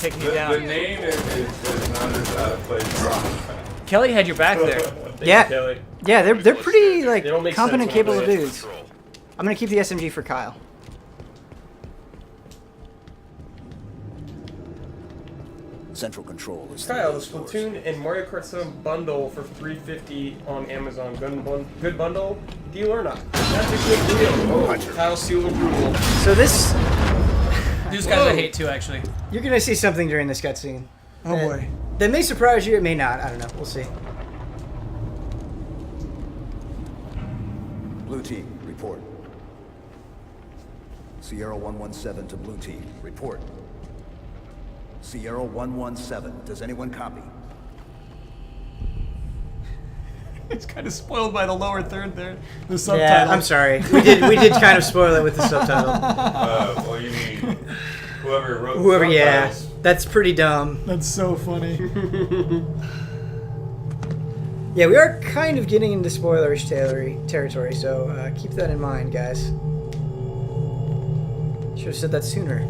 Take me The down. name is not as out of place. Kelly had your back there. Yeah. Kelly. Yeah, they're pretty like They don't make competent, sense when capable I play it. dudes. I'm gonna keep the SMG for Kyle. Central control is Kyle, the Splatoon and Mario Kart 7 bundle for $3.50 on Amazon. Good bundle deal or not? That's a good deal. Oh, Kyle seal approval. So this, These guys I hate too, actually. you're gonna see something during this cutscene. Oh boy. That may surprise you, it may not. I don't know. We'll see. Blue team, report. Sierra 117 to blue team, report. Sierra 117, does anyone copy? It's kind of spoiled by the lower third there. The subtitle. Yeah, I'm sorry. We did kind of spoil it with the subtitle. Well, you mean whoever wrote Whoever, the yeah. subtitles. That's pretty dumb. That's so funny. Yeah, we are kind of getting into spoilerish territory, so keep that in mind, guys. Should have said that sooner.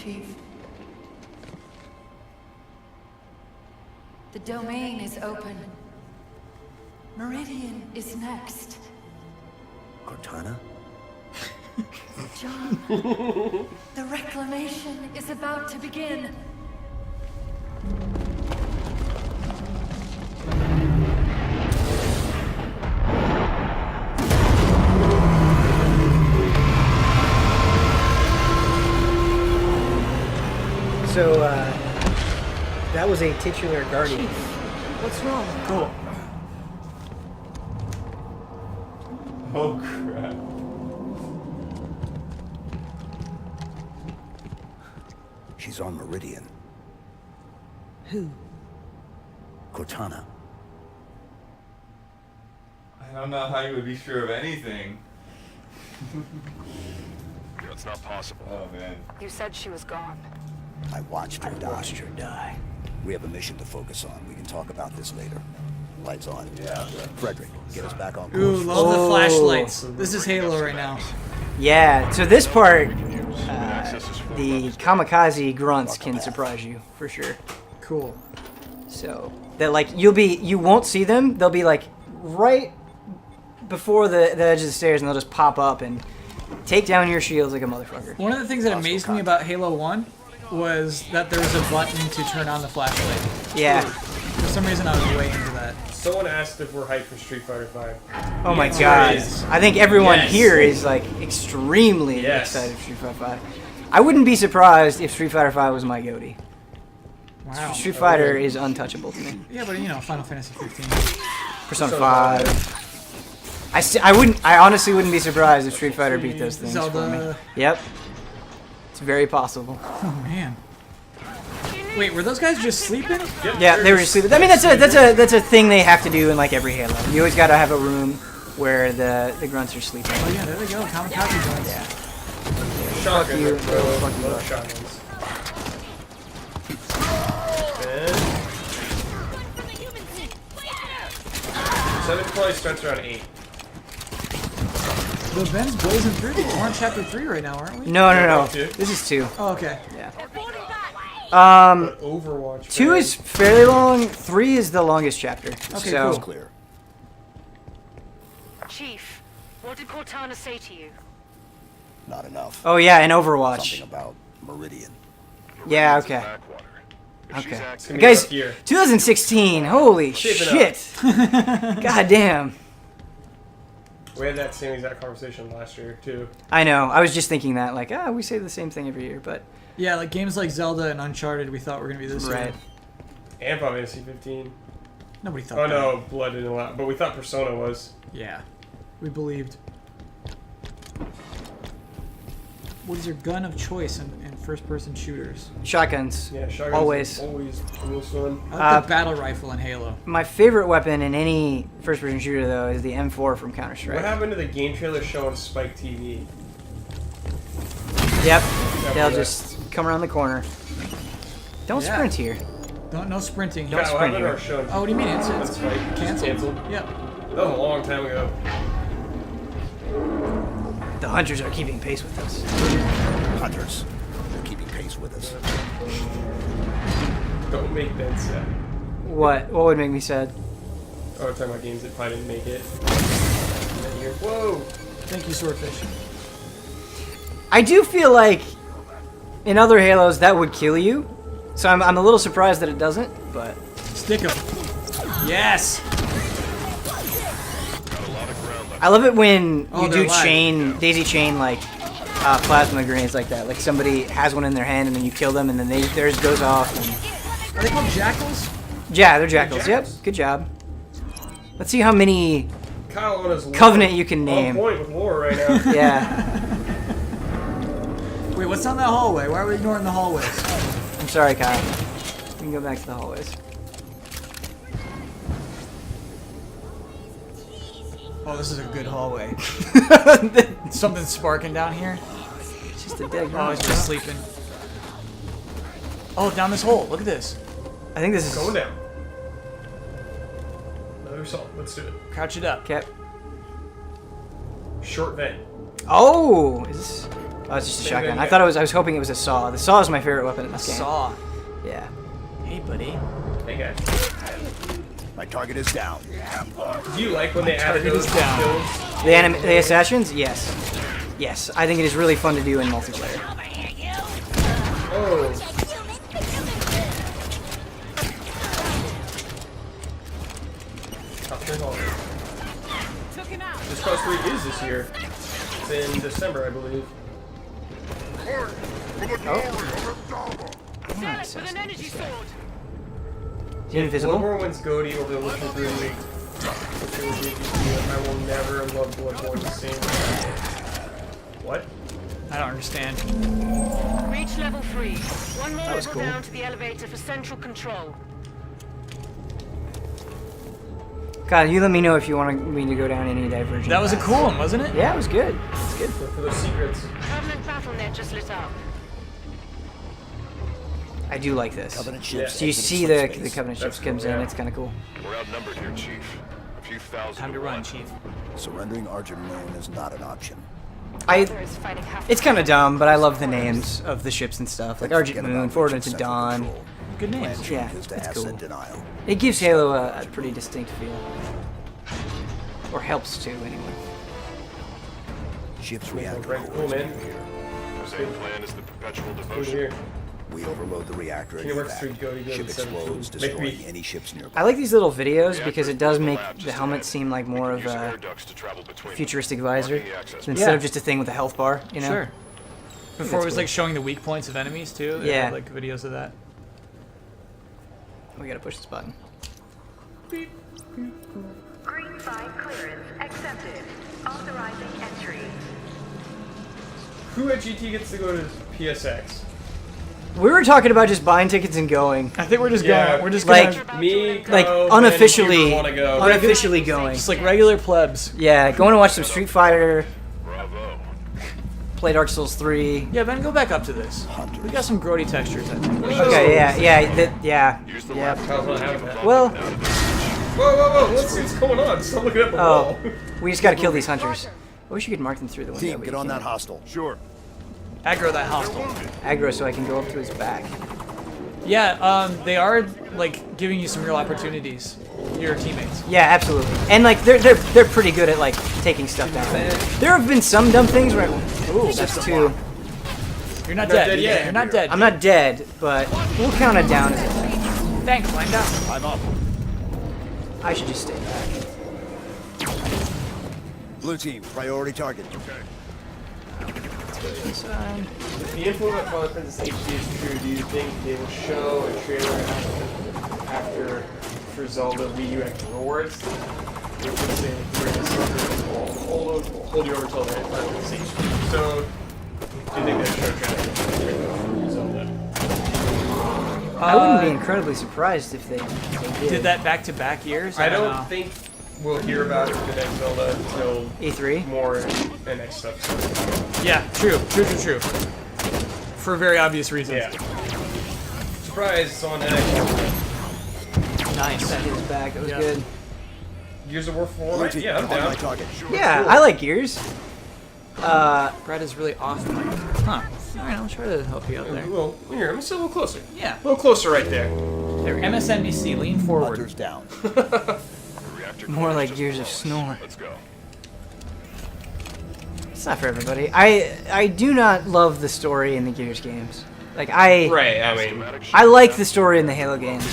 Chief. The domain is open. Meridian is next. Cortana? John, the reclamation is about to begin. So, that was a titular guardian. What's wrong? Cool. Oh crap. She's on Meridian. Who? Cortana. I don't know how you would be sure of anything. It's not possible. Oh man. You said she was gone. I watched her die. We have a mission to focus on. We can talk about this later. Lights on. Yeah. Frederick, get us back on course. Ooh, love the flashlights. This is Halo right now. Yeah, so this part, the kamikaze grunts can surprise you, for sure. Cool. So, that like, you won't see them, they'll be like, right before the edge of the stairs, and they'll just pop up and take down your shields like a motherfucker. One of the things that amazed me about Halo 1 was that there was a button to turn on the flashlight. Yeah. For some reason, I was way into that. Someone asked if we're hyped for Street Fighter V. Oh my god. I think everyone Yes. here is like extremely excited for Street Fighter V. I wouldn't be surprised if Street Fighter V was my goatee. Wow. Street Fighter is untouchable to me. Yeah, but you know, Final Fantasy 15. Persona 5. I honestly wouldn't be surprised if Street Fighter beat those things for me. Zelda. Yep. It's very possible. Oh man. Wait, were those guys just sleeping? Yeah, they were just sleeping. I mean, that's a thing they have to do in like every Halo. You always gotta have a room where the grunts are sleeping. Oh yeah, there they go. Kamikaze grunts. Yeah. Shotgun. Fuck you. Fuck Fuck you. love shotguns. Seven probably starts around 8. The Ben's blazing through. We're on chapter 3 right now, aren't we? No. This is 2. Oh, okay. Yeah. Overwatch. 2 is fairly long. 3 is the longest chapter. Okay, so cool. Clear. Chief, what did Cortana say to you? Not enough. Oh yeah, in Overwatch. Something about Meridian. Yeah, okay. Okay. Guys, 2016. Holy shit. God damn. We had that same exact conversation last year, too. I know. I was just thinking that, like, we say the same thing every year, but... Yeah, like games like Zelda and Uncharted we thought were going to be this year. And Final Fantasy 15. Nobody thought Oh that. no, Blood didn't allow, but we thought Persona was. Yeah. We believed. What is your gun of choice in first-person shooters? Shotguns. Yeah, shotguns. Always. Always cool one. I like the battle rifle in Halo. My favorite weapon in any first-person shooter, though, is the M4 from Counter-Strike. What happened to the game trailer show on Spike TV? Yep. They'll just come around the corner. Don't Yeah. sprint here. No sprinting. Don't sprint here. Oh, what do you mean? It's canceled. Canceled? Yep. That was a long time ago. The hunters are keeping pace with us. Hunters. They're keeping pace with us. Don't make that sad. What would make me sad? Oh, we're talking about games that probably didn't make it. And then you're, whoa! Thank you, Swordfish. I do feel like in other Halos that would kill you, so I'm a little surprised that it doesn't. But stick 'em. Yes. I love it when Oh, you they're do alive. daisy chain like plasma grenades like that. Like somebody has one in their hand and then you kill them and then theirs goes off. And... Are they called jackals? Yeah, they're jackals. Yep, good job. Let's see how many Kyle on his Covenant you can name. On point with lore right now. Yeah. Wait, what's down that hallway? Why are we ignoring the hallways? I'm sorry, Kyle. We can go back to the hallways. Oh, this is a good hallway. Something's sparking down here. It's just a dead Oh, guy. it's just sleeping. Oh, down this hole. Look at this. I think this is Going down. Another assault. Let's do it. Crouch it up. Okay. Short vent. Oh, is this... Oh, it's just a Maybe, shotgun. yeah. I thought it was. I was hoping it was a saw. The saw is my favorite weapon in A this game. saw. Yeah. Hey, buddy. Hey guys. My target is down. Do you like when they added target those is down. skills? The assassins? Yes. Yes. I think it is really fun to do in multiplayer. Oh. This Cross 3 is this year. It's in December, I believe. Nice. With an energy sword. Is he invisible? Bloodborne wins Goaty over the Witcher 3 League. I will never love Bloodborne the same way. What? I don't understand. Reach level 3. One more That was level cool. down to the elevator for central control. God, you let me know if you want me to go down any divergent. That was a paths. cool one, wasn't it? Yeah, it was good. It's good. For those secrets. Covenant battle net just lit up. I do like this. Covenant ships. So you exiting see the subspace. covenant ships That's comes cool, in. yeah. It's kind of cool. We're outnumbered here, Chief. A few thousand. Time to run, Chief. Surrendering Argent Moon is not an option. It's kind of dumb, but I love the names of the ships and stuff, like Argent Forget Moon, about Forward reaching into central Dawn. control. Good Plan names. change Yeah, is to it's asset cool. denial. It gives Halo a pretty distinct feel, or helps to anyway. Ships Cool, reactor right, cool, cores man. here. Our same plan is the perpetual Over devotion. here. We overload the reactor and Can you work through evac. Goaty go Ship to 17? explodes, Make destroying me- any ships nearby. I like these little videos because it does make the helmet seem like more of Use a air ducts to travel between them. futuristic visor Blocking the access instead Yeah. of just a thing with a health bar. You know? Sure. Before That's it was cool. like showing the weak points of enemies too. They Yeah. had, like videos of that. We gotta push this button. Green 5 clearance accepted. Authorizing entry. Who at GT gets to go to PSX? We were talking about just buying tickets and going. I think we're just Yeah, going. We're just like gonna, Me, like Kyle, unofficially, Ben, wanna go. unofficially going. just like regular plebs. Yeah, going to watch some Street Fighter, Bravo. play Dark Souls 3. Yeah, Ben, go back up to this. We got some grody textures, I think. Okay, yeah. Use the Yeah. laptop Kyle's not to having keep that. them Well- out of the Whoa, what's going on? Stop looking at the Oh, wall. we just gotta kill these hunters. I wish you could mark them through the window. Team, but get you on that can't. hostile. Sure. Aggro that hostile. Aggro so I can go up to his back. Yeah, they are like giving you some real opportunities. Your teammates. Yeah, absolutely. And like they're pretty good at like taking stuff down. There have been some dumb things where that's two. You're not Not dead. dead yet. You're not dead. I'm not dead, but we'll count it down as a thing. Thanks, climb down. I'm up. I should just stay back. Blue team, priority target. If the info about Twilight Princess HD is true, do you think they will show a trailer after for Zelda Wii U X Rewards? Which would say we're going to hold you over till the Twilight Princess HD. So, do you think they'll show a trailer for Zelda? I wouldn't be incredibly surprised if they did. Did that back-to-back years? I don't don't know. think we'll hear about it for the next Zelda until E3? more and next stuff. Yeah, true. For very obvious reasons. Yeah. Surprise, someone had Nice. That hit his back. That was Yeah. good. Gears of War 4, Blue right? team, Yeah, I'm on my down. target. Yeah, I like Gears. Brett is really off mic. Huh. Alright, I'll try to help you out there. Well, here, let me sit a little closer. Yeah. A little closer right there. There, MSNBC, lean forward. Hunters down. reactor. More core like just Gears of closed. Snore. Let's go. It's not for everybody. I do not love the story in the Gears games. Like I Right, I like the story in the Halo games.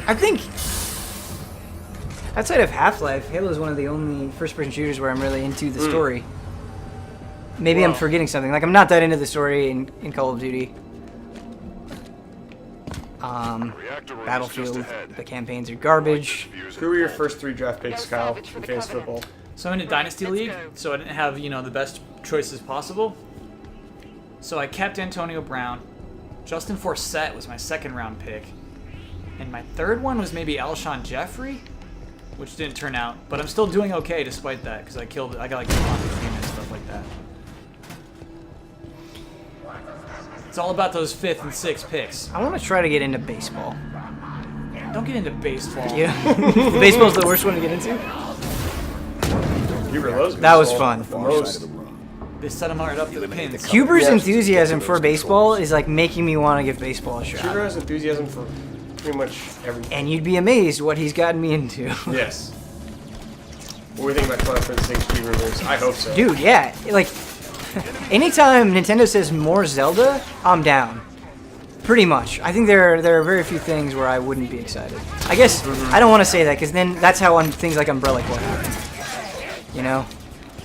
I think outside of Half-Life, Halo is one of the only first-person shooters where I'm really into the story. Maybe I'm Wow. forgetting something. Like I'm not that into the story in Call of Duty. Reactor room is Battlefield, just ahead. the campaigns are garbage. Who were your first 3 draft picks, Kyle, in fantasy football? So I'm in a Dynasty League, so I didn't have, the best choices possible. So I kept Antonio Brown. Justin Forsett was my second round pick. And my third one was maybe Alshon Jeffrey, which didn't turn out. But I'm still doing okay despite that, because I got like Devontae Freeman and stuff like that. It's all about those 5th and 6th picks. I want to try to get into baseball. Don't get into baseball. Yeah, baseball's the worst one to get into. You were loves That was baseball fun. the most. They set them right up to the pins. Huber's enthusiasm for baseball is like making me want to give baseball a shot. Huber has enthusiasm for pretty much everything. And you'd be amazed what he's gotten me into. Yes. What do you think about Final Fantasy HD rumors? I hope so. Dude, yeah. Like, anytime Nintendo says more Zelda, I'm down. Pretty much. I think there are very few things where I wouldn't be excited. I guess I don't want to say that because then that's how things like Umbrella Corps happen. You know?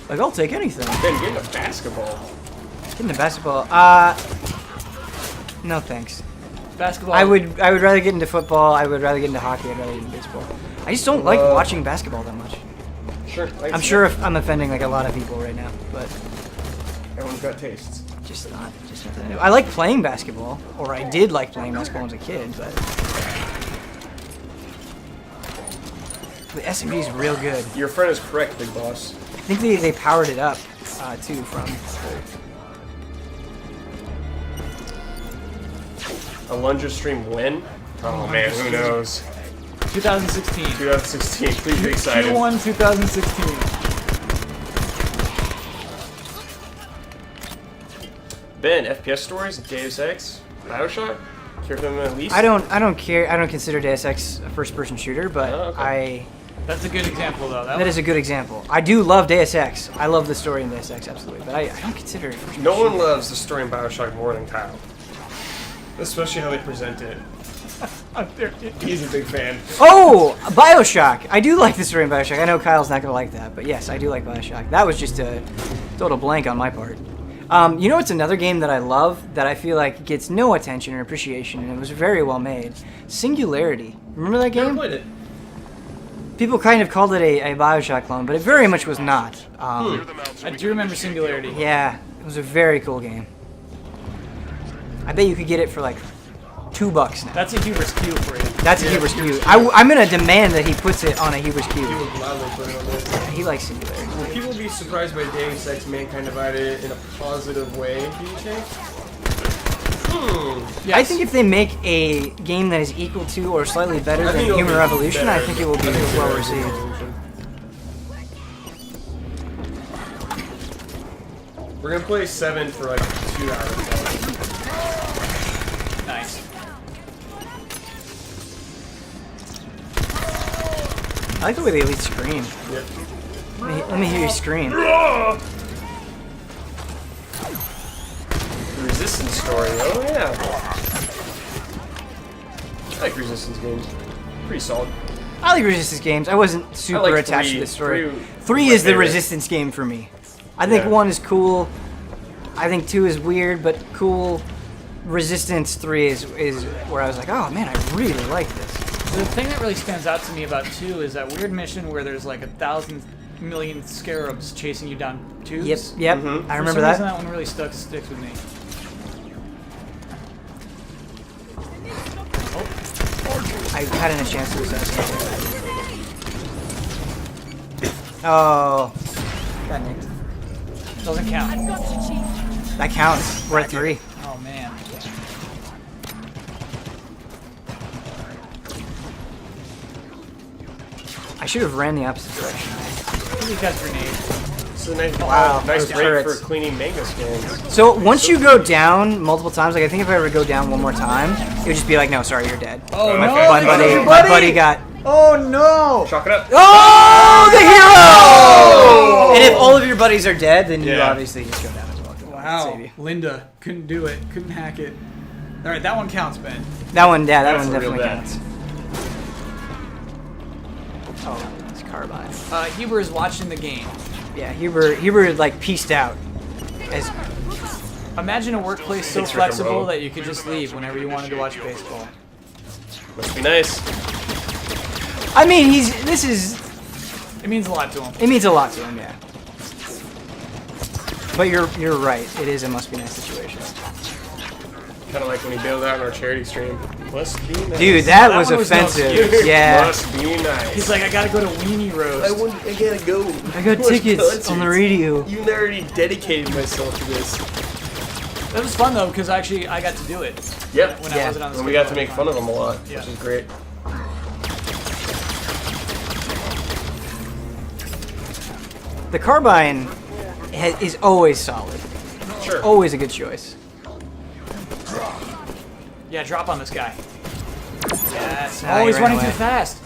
Like, I'll take anything. Ben, get into basketball. Get into basketball. No thanks. Basketball. I would rather get into football. I would rather get into hockey. I'd rather get into baseball. I just don't like watching basketball that much. Sure. I'm sure if I'm offending like a lot of people right now, but everyone's got tastes. Just not that. I like playing basketball, or I did like playing basketball as a kid, but the SMG is real good. Your friend is correct, Big Boss. I think they powered it up too from. A Lunger stream when? Oh man, who knows? 2016. 2016. Please be excited. Q1 2016. Ben, FPS stories, Deus Ex, BioShock. Care for them at least? I don't care. I don't consider Deus Ex a first-person shooter, but okay. That's a good example, though. That is a good example. I do love Deus Ex. I love the story in Deus Ex, absolutely, but I don't consider it first-person No one shooter. loves the story in BioShock more than Kyle. Especially how they present it. He's a big fan. Oh, BioShock! I do like the story in BioShock. I know Kyle's not gonna like that, but yes, I do like BioShock. That was just a total blank on my part. You know, it's another game that I love that I feel like gets no attention or appreciation, and it was very well made. Singularity. Remember that game? Never played it. People kind of called it a BioShock clone, but it very much was not. I do remember Singularity. Yeah, it was a very cool game. I bet you could get it for like $2 now. That's a Huber's Q for you. That's a Huber's Q. I'm gonna demand that he puts it on a Huber's Q. He would gladly put it on there. He likes Singularity. Will people be surprised by Deus Ex Mankind Divided in a positive way, do you think? Yes. I think if they make a game that is equal to or slightly better than Human Revolution, I think it will be well received. We're gonna play 7 for like 2 hours. Nice. I like the way they at least scream. Yep. Let me hear you scream. The Resistance story, oh yeah. I like Resistance games. Pretty solid. I like Resistance games. I wasn't super attached to the story. 3 is the Resistance game for me. I think 1 is cool. I think 2 is weird, but cool. Resistance 3 is where I was like, oh man, I really like this. The thing that really stands out to me about 2 is that weird mission where there's like 1,000 million scarabs chasing you down tubes. Yep. I remember that. For some reason, that one really sticks with me. I hadn't a chance to assassinate it. Oh. Got nicked. Doesn't count. That counts. We're at 3. Oh man. I should have ran the opposite direction. He got grenade. This is a nice, nice break turrets. for cleaning manga skins. So once you go down multiple times, like I think if I were to go down one more time, it would just be like, no, sorry, you're dead. Oh no! My buddy got. Oh no! Chalk it up. Oh, the hero! And if all of your buddies are dead, then you obviously just go down as well. Wow. Save you. Linda couldn't do it. Couldn't hack it. All right, that one counts, Ben. That one, yeah, that That's one a real definitely bad. counts. Oh, it's carbine. Huber is watching the game. Yeah, Huber like pieced out. As Imagine a workplace so Thanks for coming, flexible bro. that you could just leave whenever you wanted to watch baseball. Must be nice. I mean, It means a lot to him. it means a lot to him, yeah. But you're right. It is a must be nice situation. Kind of like when he bailed out on our charity stream. Must be nice. Dude, that was one was no offensive. excuse. Yeah. Must be nice. He's like, I gotta go to Weenie Roast. I gotta go. I got tickets on the radio. You already dedicated myself to this. That was fun though, because actually I got to do it. Yep. When I wasn't on the And we got to schedule make all fun the of him a lot, Yeah. which is great. The carbine is always solid. Sure. Always a good choice. Yeah, drop on this guy. Yes. Ah, Oh, he he's ran running away. too fast.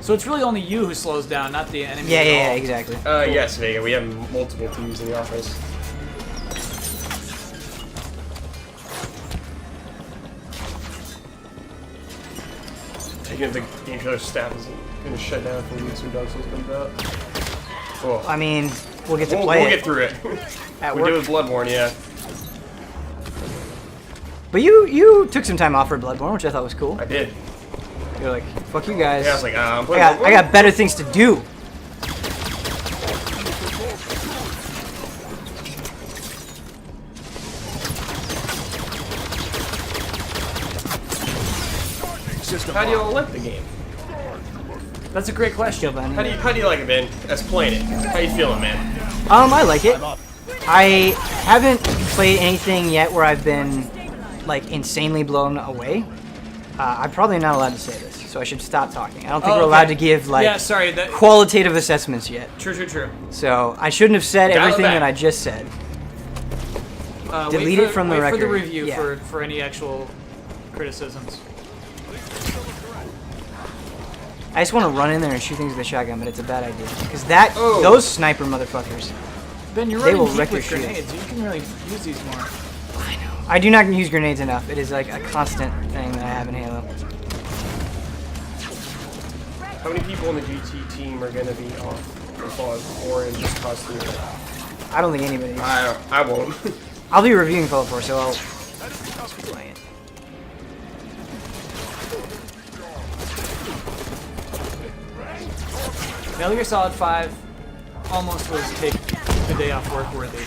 So it's really only you who slows down, not the enemy. Yeah, exactly. Yes, Vega. We have multiple teams in the office. Taking the Gametrailers staff isn't going to shut down for weeks when Dark Souls comes out. Oh. I mean, we'll get to play We'll it. get through it. At we work. do with Bloodborne, yeah. But you took some time off for Bloodborne, which I thought was cool. I did. You're like, fuck you guys. Yeah, I was like, I'm playing Bloodborne. I got better things to do. How do you all like the game? That's a great question. How do you like it, Ben? As playing it. How you feeling, man? I like it. I haven't played anything yet where I've been like insanely blown away. I'm probably not allowed to say this, so I should stop talking. I don't think we're allowed to give like qualitative assessments yet. True. So I shouldn't have said Dial it everything back. that I just said. Delete wait it from the wait record. for the review Yeah. for any actual criticisms. I just want to run in there and shoot things with a shotgun, but it's a bad idea because Oh. those sniper motherfuckers. Ben, you're They running will deep wreck with your shield. grenades. You can really use these more. I do not use grenades enough. It is like a constant thing that I have in Halo. How many people on the GT team are going to be off the Fallout 4 and just cause 3? I don't think anybody. I won't. I'll be reviewing Fallout 4, so I'll just be playing it. Metal Gear Solid 5 almost was take the day off work worthy.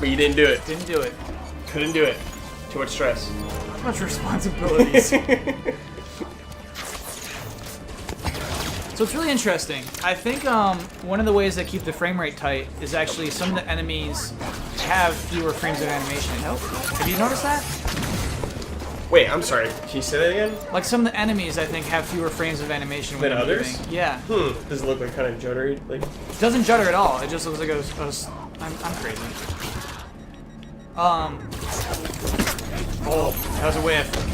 But you didn't do it. Didn't do it. Couldn't do it. Too much stress. Too much responsibilities. So it's really interesting. I think one of the ways that keep the frame rate tight is actually some of the enemies have fewer frames of animation. Have you noticed that? Wait, I'm sorry. Can you say that again? Like some of the enemies, I think, have fewer frames of animation when Than they're others? moving. Yeah. Does it look like kind of juddery? Like It doesn't judder at all. It just looks like I'm crazy. Oh, that was a whiff.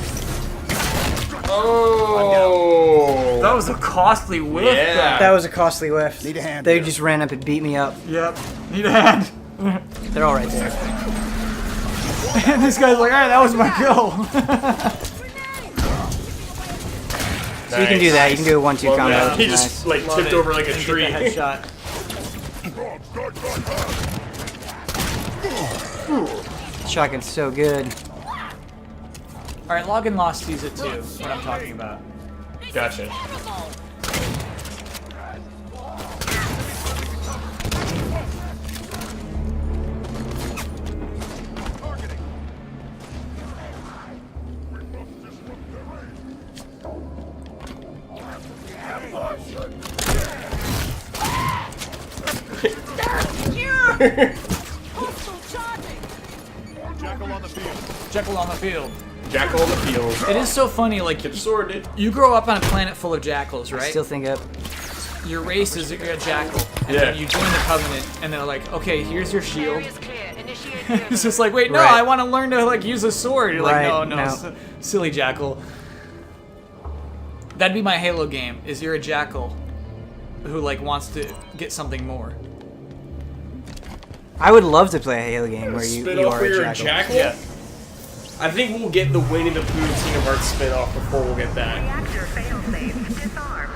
Oh, that was a costly whiff. Yeah. That was a costly whiff. Need a hand They here. just ran up and beat me up. Yep. Need a hand. They're all right there. And this guy's like, alright, that was my kill. So you can do that. You can do a 1-2 combo. Yeah. which He is just nice. like Love tipped it. over like a And tree. get the headshot. Shotgun's so good. Alright, Log and Lost sees it too. What I'm talking about. Gotcha. Jackal on the field. Jackal on the field. It is so funny, like, Get sorted. you grow up on a planet full of jackals, I right? still think up. Your race is a jackal. And Yeah. then you join the Covenant, and they're like, okay, here's your shield. Area's clear. Initiate the It's just like, wait, no, Right. I want to learn to, like, use a sword. You're Right, like, no, no. silly jackal. That'd be my Halo game, is you're a jackal who, like, wants to get something more. I would love to play a Halo game where you Spin-off are where a you're jackal. a jackal? Yeah. I think we'll get the Winnie the Pooh Kingdom Hearts spin-off before we'll get that. Reactor failsafe disarmed.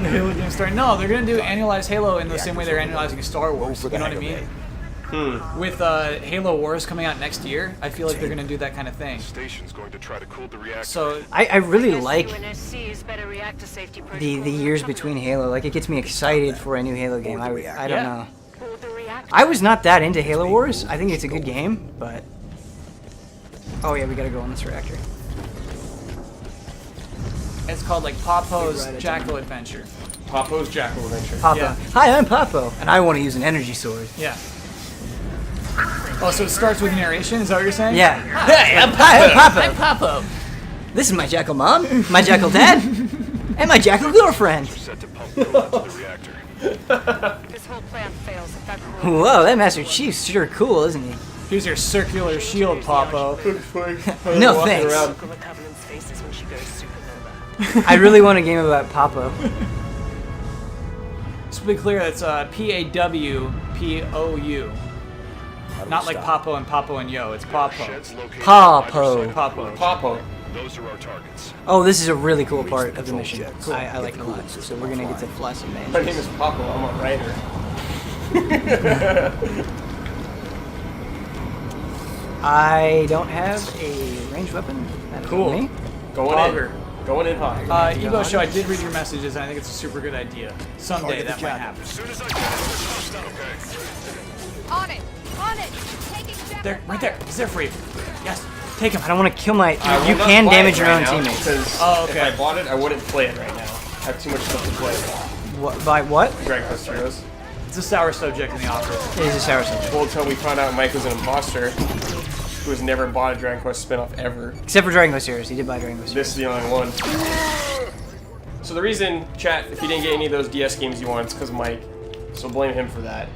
The Halo game story. No, they're gonna do annualized Halo in the same way they're annualizing Star Wars. You know what I mean? With Halo Wars coming out next year, I feel like they're gonna do that kind of thing. Station's going to try to cool the reactor. So I really like UNSC's better reactor safety the years between Halo. Like, it gets me excited for a new Halo game. I don't Yeah. know. I was not that into Halo Wars. I think it's a good game, but... Oh yeah, we gotta go on this reactor. it's called like Papo's Jackal Adventure. Papo's Jackal Adventure. Papa. Yeah. Hi, I'm Papo, and I want to use an energy sword. Yeah. Oh, so it starts with narration? Is that what you're saying? Yeah. Hey, I'm Papo. I'm Papo. This is my jackal mom, my jackal dad, and my jackal girlfriend. Set to pump coolant to the reactor. This whole plan fails if that Whoa, that Master Chief's sure cool, isn't he? Here's your circular shield, Popo. No thanks. I really want a game about Popo. Just to be clear, that's P-A-W-P-O-U. Not like Popo and Popo and Yo, it's Popo. Popo. Popo. Popo. Those are our targets. Oh, this is a really cool part of the mission. I like it a lot. So we're gonna get to fly some My name mansions. is Popo. I'm a writer. I don't have a ranged weapon. That is Cool. Me. Going Auger. in. Going in hot. Ego Show, I did read your messages, and I think it's a super good idea. Someday that might happen. On it! On it! Taking There, right there. He's there for you. Yes. Take him. I don't want to kill my. I will You not can buy damage it your right own now teammates. Because Oh, okay. if I bought it, I wouldn't play it right now. I have too much stuff to play. What, by what? Dragon Quest Heroes. It's a sour subject in the office. It is a sour subject. Well, until we found out Mike was an imposter who has never bought a Dragon Quest spin-off ever. Except for Dragon Quest Heroes. He did buy Dragon Quest Heroes. This is the only one. So the reason, chat, if you didn't get any of those DS games you want, it's because of Mike. So blame him for that.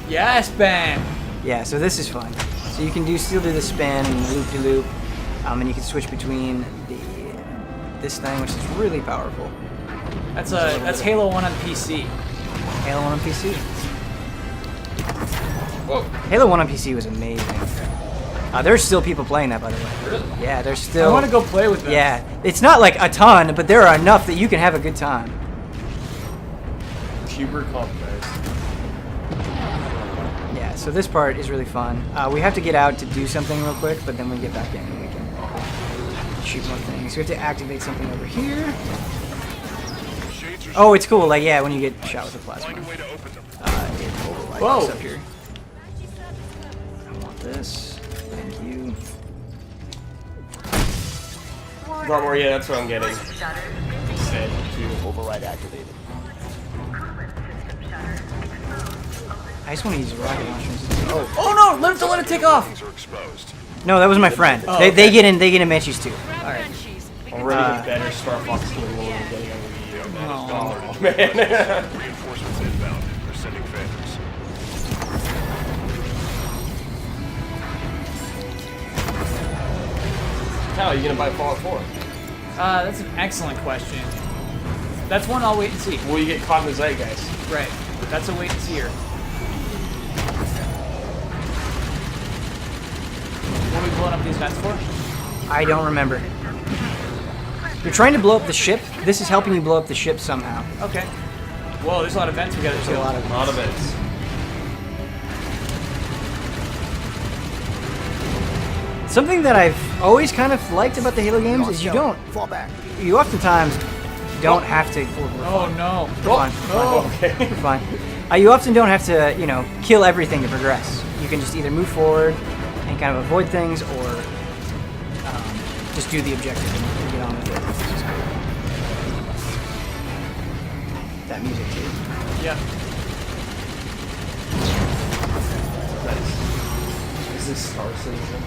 Yes, Ben. Yeah, so this is fun. So you can still do the spin and loop-de-loop, and you can switch between this thing, which is really powerful. That's Halo 1 on PC. Halo 1 on PC. Whoa. Halo 1 on PC was amazing. There's still people playing that, by the way. Really? Yeah, there's still... I want to go play with them. Yeah, it's not like a ton, but there are enough that you can have a good time. Cuber compromise. Yeah, so this part is really fun. We have to get out to do something real quick, but then we get back in and we can shoot more things. So we have to activate something over here. Oh, it's cool. Like, yeah, when you get shot with a plasma. It overrides Whoa. up here. I want this. Thank you. Garmore, yeah, that's what I'm getting. Said to override activated. I just want to use rocket launchers. Oh no! Let it take off. No, that was my friend. Oh, they okay. get in Banshees too. Alright. Already a better Star Fox game than what we're getting on Wii U. Oh, man. Reinforcements inbound. They're sending phantoms. How are you gonna buy Fallout 4? That's an excellent question. That's one I'll wait and see. Will you get caught in the zeitgeist? Right. That's a wait and see. What are we blowing up these vents for? I don't remember. You're trying to blow up the ship. This is helping you blow up the ship somehow. Okay. Whoa, there's a lot of vents we gotta There's do. a lot of vents. Something that I've always kind of liked about the Halo games is you oftentimes don't have to. Oh no. We're fine. Oh, okay. We're fine. You often don't have to, kill everything to progress. You can just either move forward and kind of avoid things, or just do the objective and get on with it. That music too. Yeah. Is this Star Citizen?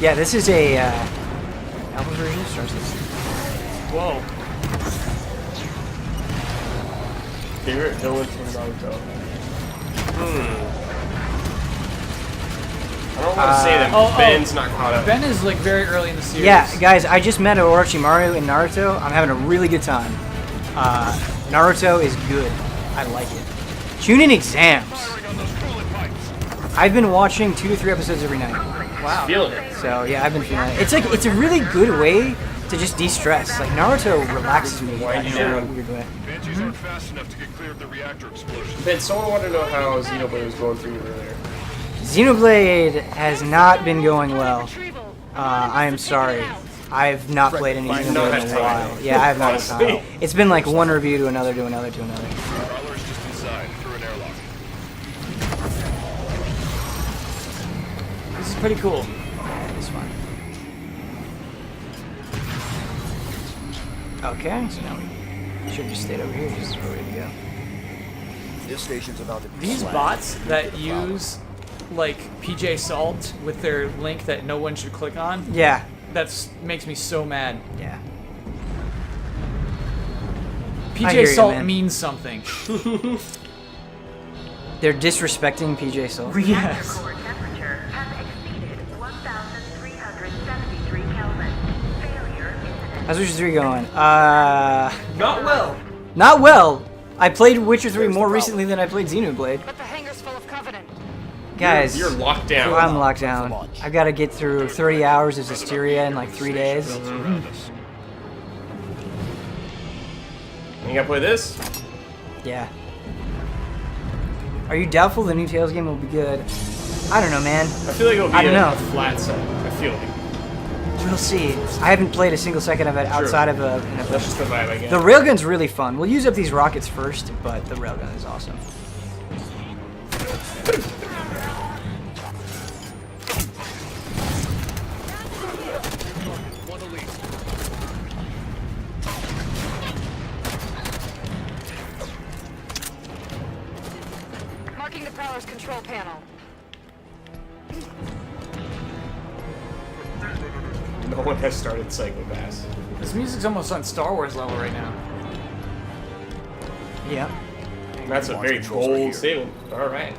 Yeah, this is a alpha version of Star Citizen. Whoa. Favorite villain from Naruto? I don't want to say that Ben's not caught up. Ben is like very early in the series. Yeah, guys, I just met Orochimaru in Naruto. I'm having a really good time. Naruto is good. I like it. Chunin exams. I've been watching 2 to 3 episodes every night. Wow. Feeling it. So yeah, I've been feeling it. It's a really good way to just de-stress. Like Naruto relaxes me in a weird way. Banshees aren't fast enough to get clear of the reactor explosion. Ben, someone wanted to know how Xenoblade was going for you earlier. Xenoblade has not been going well. I am sorry. I've not played any Xenoblade in a while. Yeah, I have not had time. It's been like one review to another, to another, to another. Prowler's just inside, through an airlock. This is pretty cool. Yeah, it's fun. Okay, so now we should have just stayed over here, just ready to go. This station's about to be These slammed. bots that use like PJ Salt with their link that no one should click on. Yeah. That's makes me so mad. Yeah. I hear PJ you, Salt man. means something. They're disrespecting PJ Soul. Yes. Core temperature has exceeded 1,373 Kelvin. Failure imminent. How's Witcher 3 going? Not well. Not well. I played Witcher 3 more recently than I played Xenoblade. But the hangar's full of Covenant. Guys, You're locked down. I'm locked down. I've got to get through 30 hours of Hysteria in like 3 days. You gotta play this? Yeah. Are you doubtful the new Tales game will be good? I don't know, man. I feel like it'll be I don't know. a flat set. I feel like. We'll see. I haven't played a single second of it outside of a. That's just the vibe I get. The railgun's really fun. We'll use up these rockets first, but the railgun is awesome. Marking the prowler's control panel. No one has started Psychopaths. This music's almost on Star Wars level right now. Yeah. That's a very bold statement. All right.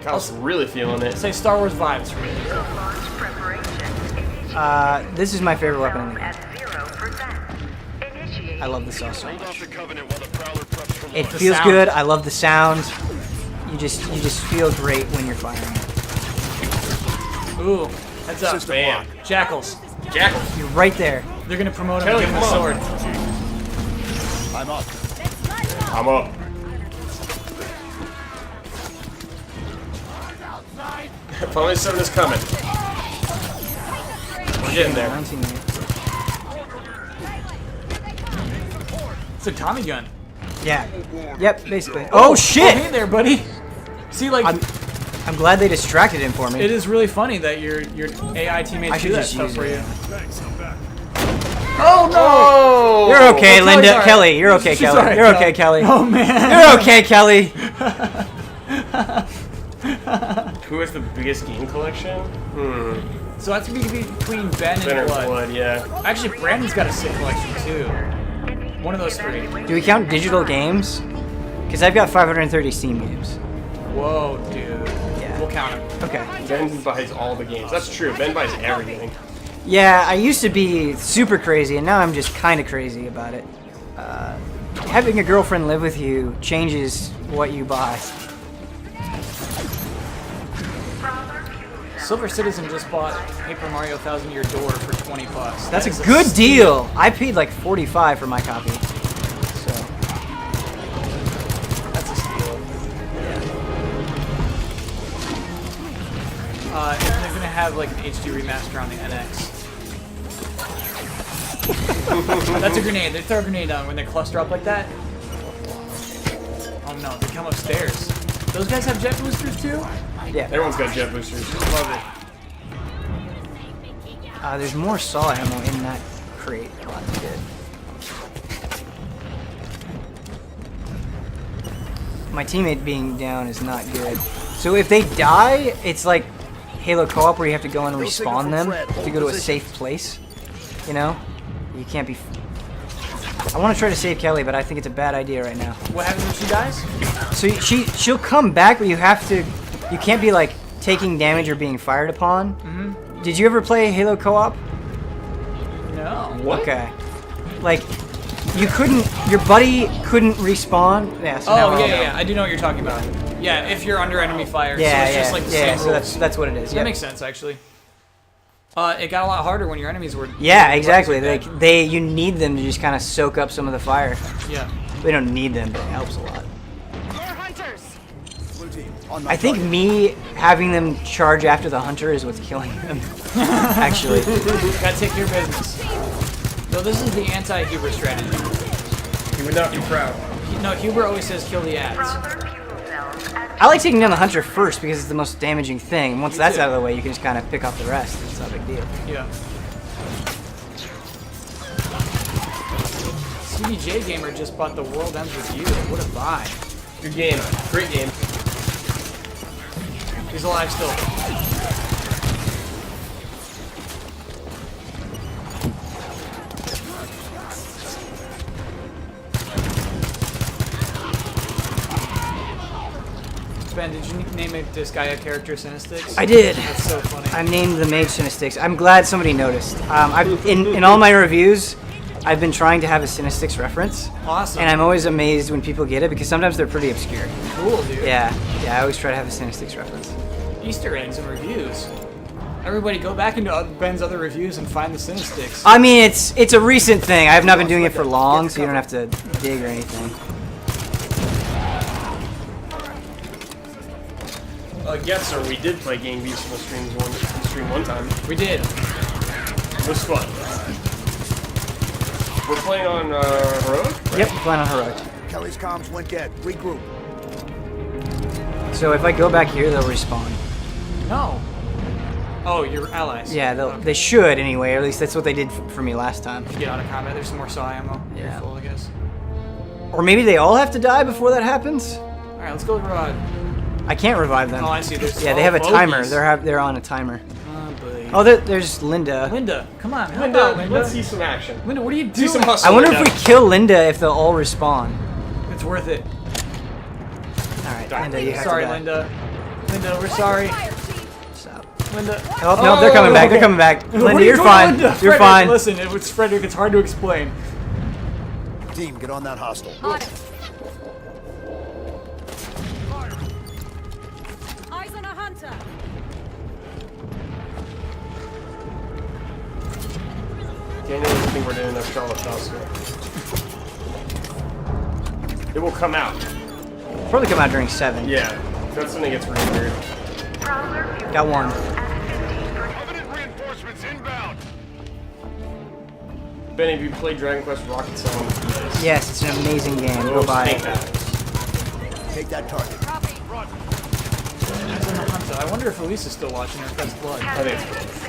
Kyle's really feeling it. Say Star Wars vibes for me. Launch preparation. This is my favorite weapon in the game. At 0%. Initiate. I love the sauce so much. Hold off the Covenant while the Prowler preps for It launch. feels good. I love the sound. You just feel great when you're firing it. Ooh, heads up. Bam. Jackals. Jackals. You're right there. They're gonna promote him Kelly, and give him a come sword. on. I'm up. I'm up. Finally, 7 is coming. We're getting there. 19 minutes. It's a Tommy gun. Yeah. Yep, basically. Oh shit! Hey there, buddy. See, like, I'm glad they distracted him for me. it is really funny that your AI I teammates should do that just stuff use for it. you. Oh no! You're okay, Oh, Linda. Kelly's alright. Kelly, you're okay, She's Kelly. alright, You're okay, Kelly. Oh man. You're okay, Kelly. Who has the biggest game collection? So that's gonna be between Ben Ben or and Blood. Blood, yeah. Actually, Brandon's got a sick collection too. One of those three. Do we count digital games? Because I've got 530 Steam games. Whoa, dude. Yeah. We'll count them. Okay. Ben buys all the games. That's true. Ben buys everything. Yeah, I used to be super crazy, and now I'm just kind of crazy about it. Having a girlfriend live with you changes what you buy. Silver Citizen just bought Paper Mario 1000 Year Door for $20. That's That is a good steal. deal. I paid like 45 for my copy. So That's a steal. And they're gonna have like an HD remaster on the NX. That's a grenade. They throw a grenade down when they cluster up like that. Oh no, they come upstairs. Those guys have jet boosters too? yeah. Everyone's got jet boosters. Love it. There's more saw ammo in that crate. Oh, that's good. My teammate being down is not good. So if they die, it's like Halo Co-op where you have to go and respawn them to go to a safe place. You know? You can't be... I want to try to save Kelly, but I think it's a bad idea right now. What happens when she dies? So she'll come back, but you have to... You can't be like taking damage or being fired upon. Mm-hmm. Did you ever play Halo Co-op? No. What? Okay. Like, you couldn't... Your buddy couldn't respawn. Yeah, so now Oh we're all yeah. I do know what you're talking about. Yeah, if you're under enemy fire. Yeah, so it's yeah, just like the yeah. same So rules. that's what it is. That Yep. makes sense actually. It got a lot harder when your enemies were. Yeah, exactly. Like Like you need them to just kind of soak up some of the fire. yeah. They don't need them, but it helps a lot. More hunters! Blue team, on my I think target. me having them charge after the hunter is what's killing them. Actually. Gotta take care of business. No, this is the anti-Huber strategy. You would not be proud. No, Huber always says kill the ads. I like taking down the hunter first because it's the most damaging thing. Once that's out of the way, you can just kind of pick off the rest. It's not a big deal. Yeah. CBJ Gamer just bought The World Ends With You. What a buy. Good game. Great game. He's alive still. Ben, did you name this guy a character Sinistix? I did. That's so funny. I named the mage Sinistix. I'm glad somebody noticed. In all my reviews, I've been trying to have a Sinistix reference. Awesome. And I'm always amazed when people get it because sometimes they're pretty obscure. Cool, dude. Yeah, I always try to have a Sinistix reference. Easter eggs and reviews. Everybody go back into Ben's other reviews and find the Sinistix. I mean, it's a recent thing. I have not been doing it for long, so you don't have to dig or anything. Yes, sir. We did play Game Beast on stream one time. We did. It was fun. We're playing on Heroic? Yep, we're playing on Heroic. Kelly's comms went dead. Regroup. So if I go back here, they'll respawn. No. Oh, your allies. Yeah, they should anyway. Or at least that's what they did for me last time. If you get out of combat, there's some more saw ammo. Yeah. You're full, I guess. Or maybe they all have to die before that happens. All right, let's go revive. I can't revive them. Oh, I see. There's they have a timer. bogeys. They're on a timer. Oh, buddy. Oh, there's Linda. Linda, come on. Linda, Linda, let's see some action. Linda, what are you doing? Do some hustle. I wonder Linda. if we kill Linda if they'll all respawn. It's worth it. All right, Linda, you have Sorry, to die. Linda. Linda, we're sorry. Stop. Linda. Oh, no, they're coming back. They're coming back. What Linda, are you you're doing, fine. Linda? You're Frederick, fine. Listen, it's Frederick. It's hard to explain. Team, get on that hostile. Eyes on a hunter. Daniel doesn't think we're doing enough Charlotte Oscar. It will come out. Probably come out during 7. Yeah, that's when it gets really weird. Got one. Covenant reinforcements inbound. Ben, have you played Dragon Quest Rocket Song? Yes, it's an amazing game. Go buy it. Take that target. I wonder if Elisa's still watching her First Blood. I think it's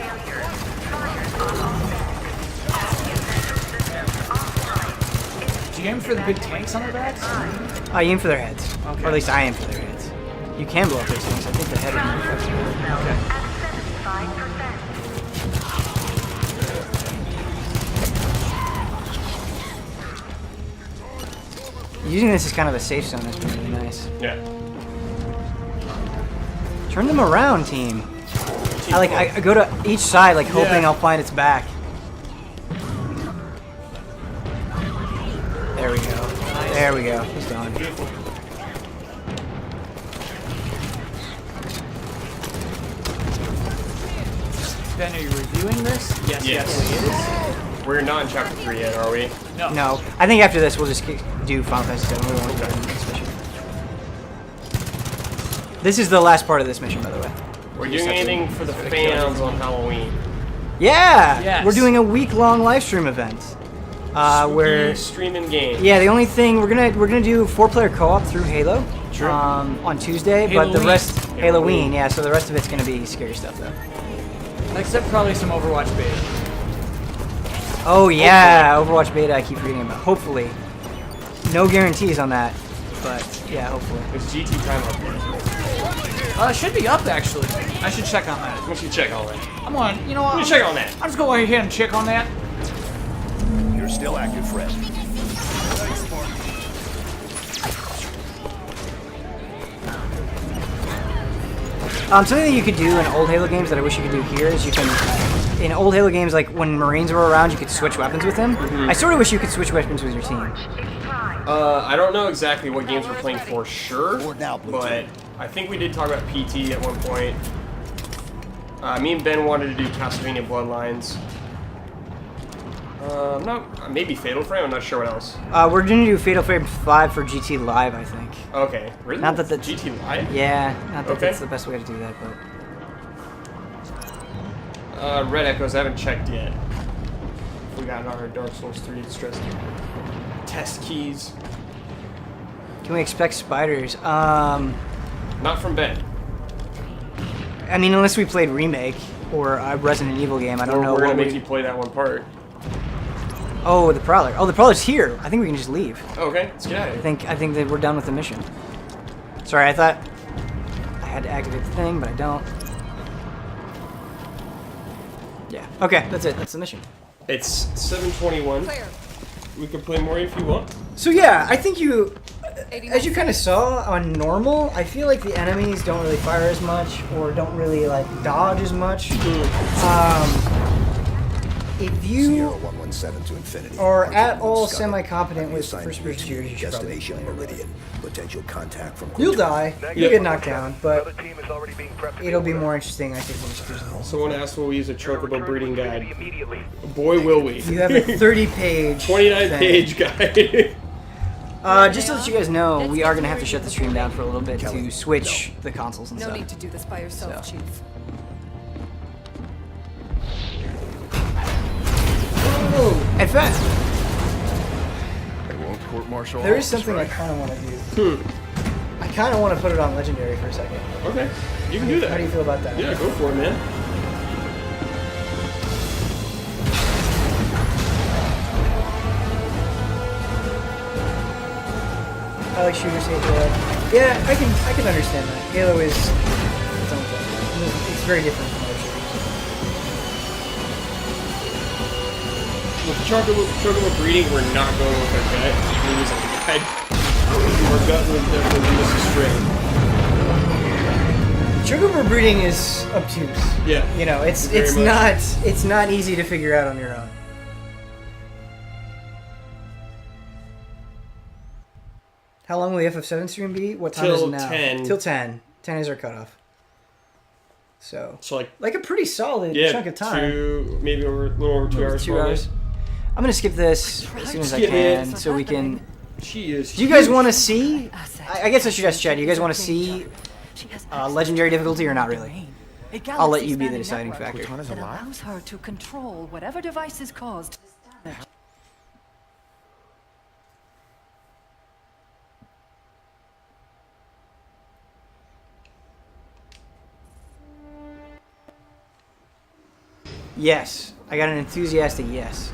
Do you aim for the big tanks on their backs? I aim for their heads. Okay. Or at least I aim for their heads. You can blow up those things. I think the head is more effective. Using this as kind of a safe zone has been really nice. Yeah. Turn them around, team. I go to each side, like hoping I'll find its back. There we go. Nice. There we go. He's gone. Ben, are you reviewing this? Yes, Yes. it is. We're not in chapter 3 yet, are we? No. No. I think after this we'll just do Final Fantasy 7. We won't go to the next mission. This is the last part of this mission, by the way. We're doing anything for the fans on Halloween. Yeah! Yes. We're doing a week-long live stream event. Where streaming games. Yeah, the only thing we're gonna do 4-player co-op through Halo. Sure. On Tuesday, but the rest Halloween, yeah. So the rest of it's gonna be scary stuff though. Except probably some Overwatch beta. Oh yeah, Overwatch beta. I keep reading about. Hopefully, no guarantees on that, but yeah, hopefully. Is GT time up there? It should be up actually. I should check on that. We should check on that. I'm on. You know what? Let me check on that. I'm just going ahead and check on that. You're still active, Fred. Something that you could do in old Halo games that I wish you could do here is you can, in old Halo games, like when Marines were around, you could switch weapons with them. I sort of wish you could switch weapons with your team. I don't know exactly what games we're playing for sure, but I think we did talk about PT at one point. Me and Ben wanted to do Castlevania Bloodlines. Maybe Fatal Frame. I'm not sure what else. We're gonna do Fatal Frame 5 for GT Live, I think. Okay, really? Not that that's GT Live? Yeah, not that Okay. that's the best way to do that, but. Red Echoes. I haven't checked yet. We got our Dark Souls 3 stress test keys. Can we expect spiders? Not from Ben. I mean, unless we played Remake or a Resident Evil game, I don't know. We're gonna what make you play that one part. Oh, the Prowler. Oh, the Prowler's here. I think we can just leave. Okay, let's get out of here. I think that we're done with the mission. Sorry, I thought I had to activate the thing, but I don't. Yeah. Okay, that's it. That's the mission. It's 7:21. We can play more if you want. So yeah, I think as you kind of saw on normal, I feel like the enemies don't really fire as much or don't really like dodge as much. If you Sierra 117 to Infinity. are at all Discover. semi-competent with Assigned first-person to shooters, you should probably Destination play it. Meridian. Potential contact from. You'll die. You'll get knocked down, but Another team is already being prepped. it'll be more interesting, I think, when it's cruising. Someone asked will we use a chocobo breeding guide. Boy, will we. You have a 30-page 29-page guide. Just to let you guys know, we are going to have to shut the stream down for a little bit to switch the consoles and No stuff. need to do this by yourself, So. Chief. In fact, They won't court-martial there all is of us, something I right? kind of want to do. I kind of want to put it on Legendary for a second. Okay, you can do that. How do you feel about that? Yeah, go for it, man. I like shooters, hate Halo. Yeah, I can understand that. Halo is its own thing. It's very different from other shooters. With chocobo breeding, we're not going with our gut. We're using a guide. Our gut will definitely lead us astray. Chocobo breeding is obtuse. Yeah. You know, it's Very much. not easy to figure out on your own. How long will the FF7 stream be? What time is it Till now? 10. Till 10. 10 is our cutoff. So like a pretty solid yeah, chunk of time. maybe a little over 2 hours. 2 probably. hours. I'm gonna skip this as soon as I Skip can, it. so we can. She is. Do you guys want to see? I guess I should ask Chad. Do you guys want to see legendary difficulty or not really? I'll let you be the deciding factor. That allows her to control whatever device is caused damage. Yes, I got an enthusiastic yes.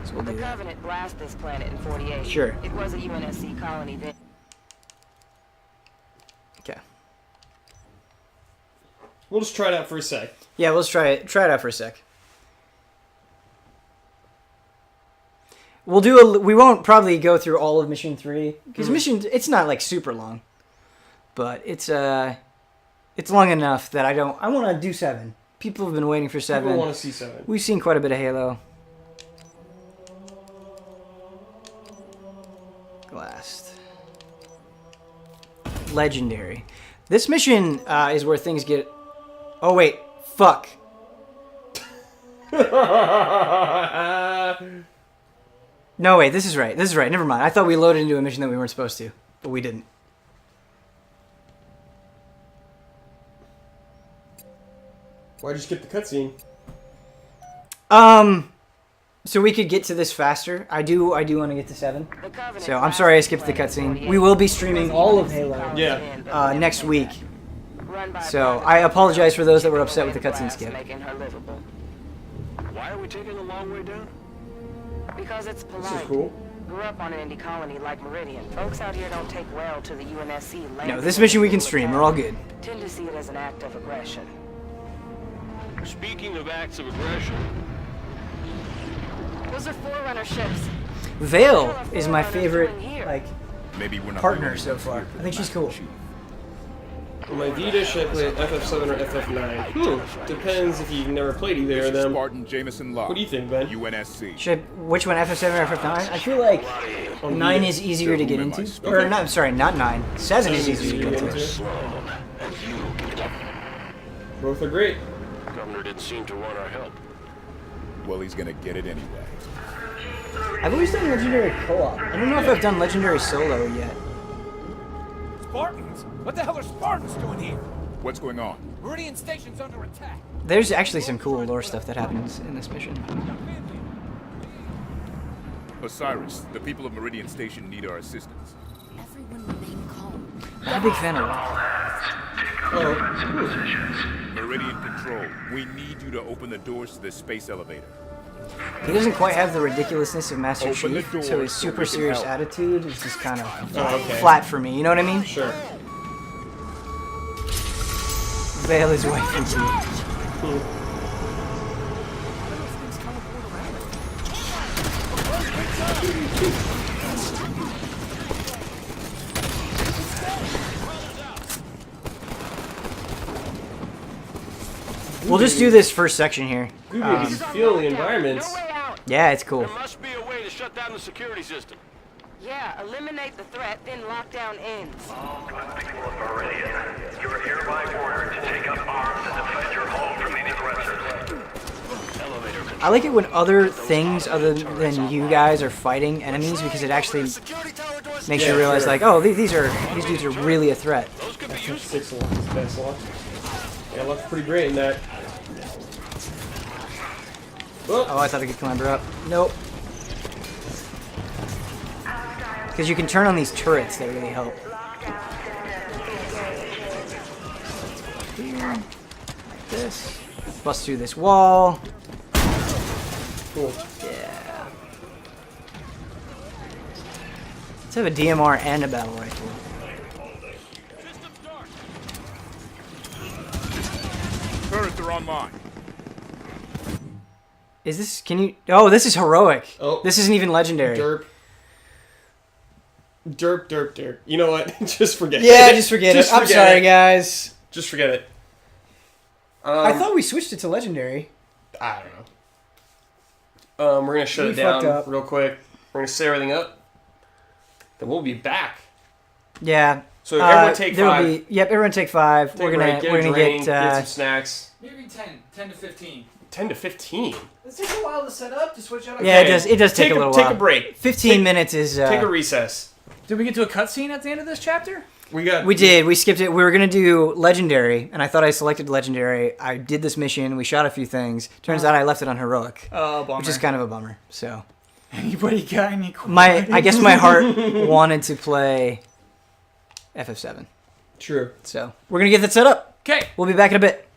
So we'll The do that. Covenant blasted this planet in 48. Sure. It was a UNSC colony then. Okay. We'll just try it out for a sec. Yeah, let's try it out for a sec. We'll do we won't probably go through all of mission 3 because it's not like super long, but it's long enough that I want to do 7. People have been waiting for 7. People want to see 7. We've seen quite a bit of Halo. Glassed. Legendary. This mission is where things get. Oh wait, fuck. No wait, this is right. This is right. Never mind. I thought we loaded into a mission that we weren't supposed to, but we didn't. Why'd you skip the cutscene? So we could get to this faster. I do want to get to 7. So I'm sorry I skipped the cutscene. We will be streaming all of Halo next week. So I apologize for those that were upset with the cutscene skip. Why are we taking a long way down? Because it's polite. This is cool. Grew up on an indie colony like Meridian. Folks out here don't take well to the UNSC land. No, this mission we can stream. We're all good. Tend to see it as an act of aggression. Speaking of acts of aggression, Those are Forerunner ships. Vale is my favorite Maybe we're not partner so far. I think she's cool. My Vita should I play FF7 or FF9? Depends if you've never played either of them. Spartan Jameson Locke. What do you think, Ben? UNSC. Which one, FF7 or FF9? I feel like 9 is easier to get into. Or not, sorry, not 9. 7 is easier to get into. Both are great. Governor didn't seem to want our help. Well, he's gonna get it anyway. I've always done Legendary co-op. I don't know if I've done Legendary solo yet. Spartans? What the hell are Spartans doing here? What's going on? Meridian Station's under attack. There's actually some cool lore stuff that happens in this mission. Osiris, the people of Meridian Station need our assistance. Everyone remain calm. Not a big fan of it. Meridian Control, we need you to open the doors to the space elevator. He doesn't quite have the ridiculousness of Master Open the Chief, door so his so we super can serious help. attitude is just kind of okay. flat for me. You know what I mean? Sure. Vale is waiting too. We'll just do this first section here. You can feel the environments. Yeah, it's cool. There must be a way to shut down the security system. Yeah, eliminate the threat, then lock down ends. All good people of Viridian, you are hereby ordered to take up arms and defend your home from these aggressors. I like it when other things other than you guys are fighting enemies because it actually makes you realize, like, oh, these dudes are really a threat. Six lock is best lock. Yeah, looks pretty great in that. Oh, I thought I could clamber up. Nope. Because you can turn on these turrets that really help. Here. This. Bust through this wall. Cool. Yeah. Let's have a DMR and a battle rifle. Turrets are online. Is this, can you, oh, this is heroic. Oh. This isn't even legendary. Derp. Derp, derp, derp. You know what? Just forget it. Yeah, just forget it. I'm sorry, guys. Just forget it. I thought we switched it to legendary. I don't know. We're gonna shut it down fucked up. real quick. We're gonna set everything up. Then we'll be back. Yeah. So everyone take there'll 5. Yep, everyone take 5. We're gonna get some snacks. Maybe 10 to 15. 10 to 15. It takes a while to set up to switch out. Yeah, it does take a little while. Take a break. 15 minutes is. Take a recess. Did we get to a cutscene at the end of this chapter? We did. We skipped it. We were gonna do legendary, and I thought I selected legendary. I did this mission. We shot a few things. Turns out I left it on heroic. Oh, bummer. Which is kind of a bummer. So. Anybody got any? I guess my heart wanted to play FF7. True. So we're gonna get that set up. Okay. We'll be back in a bit.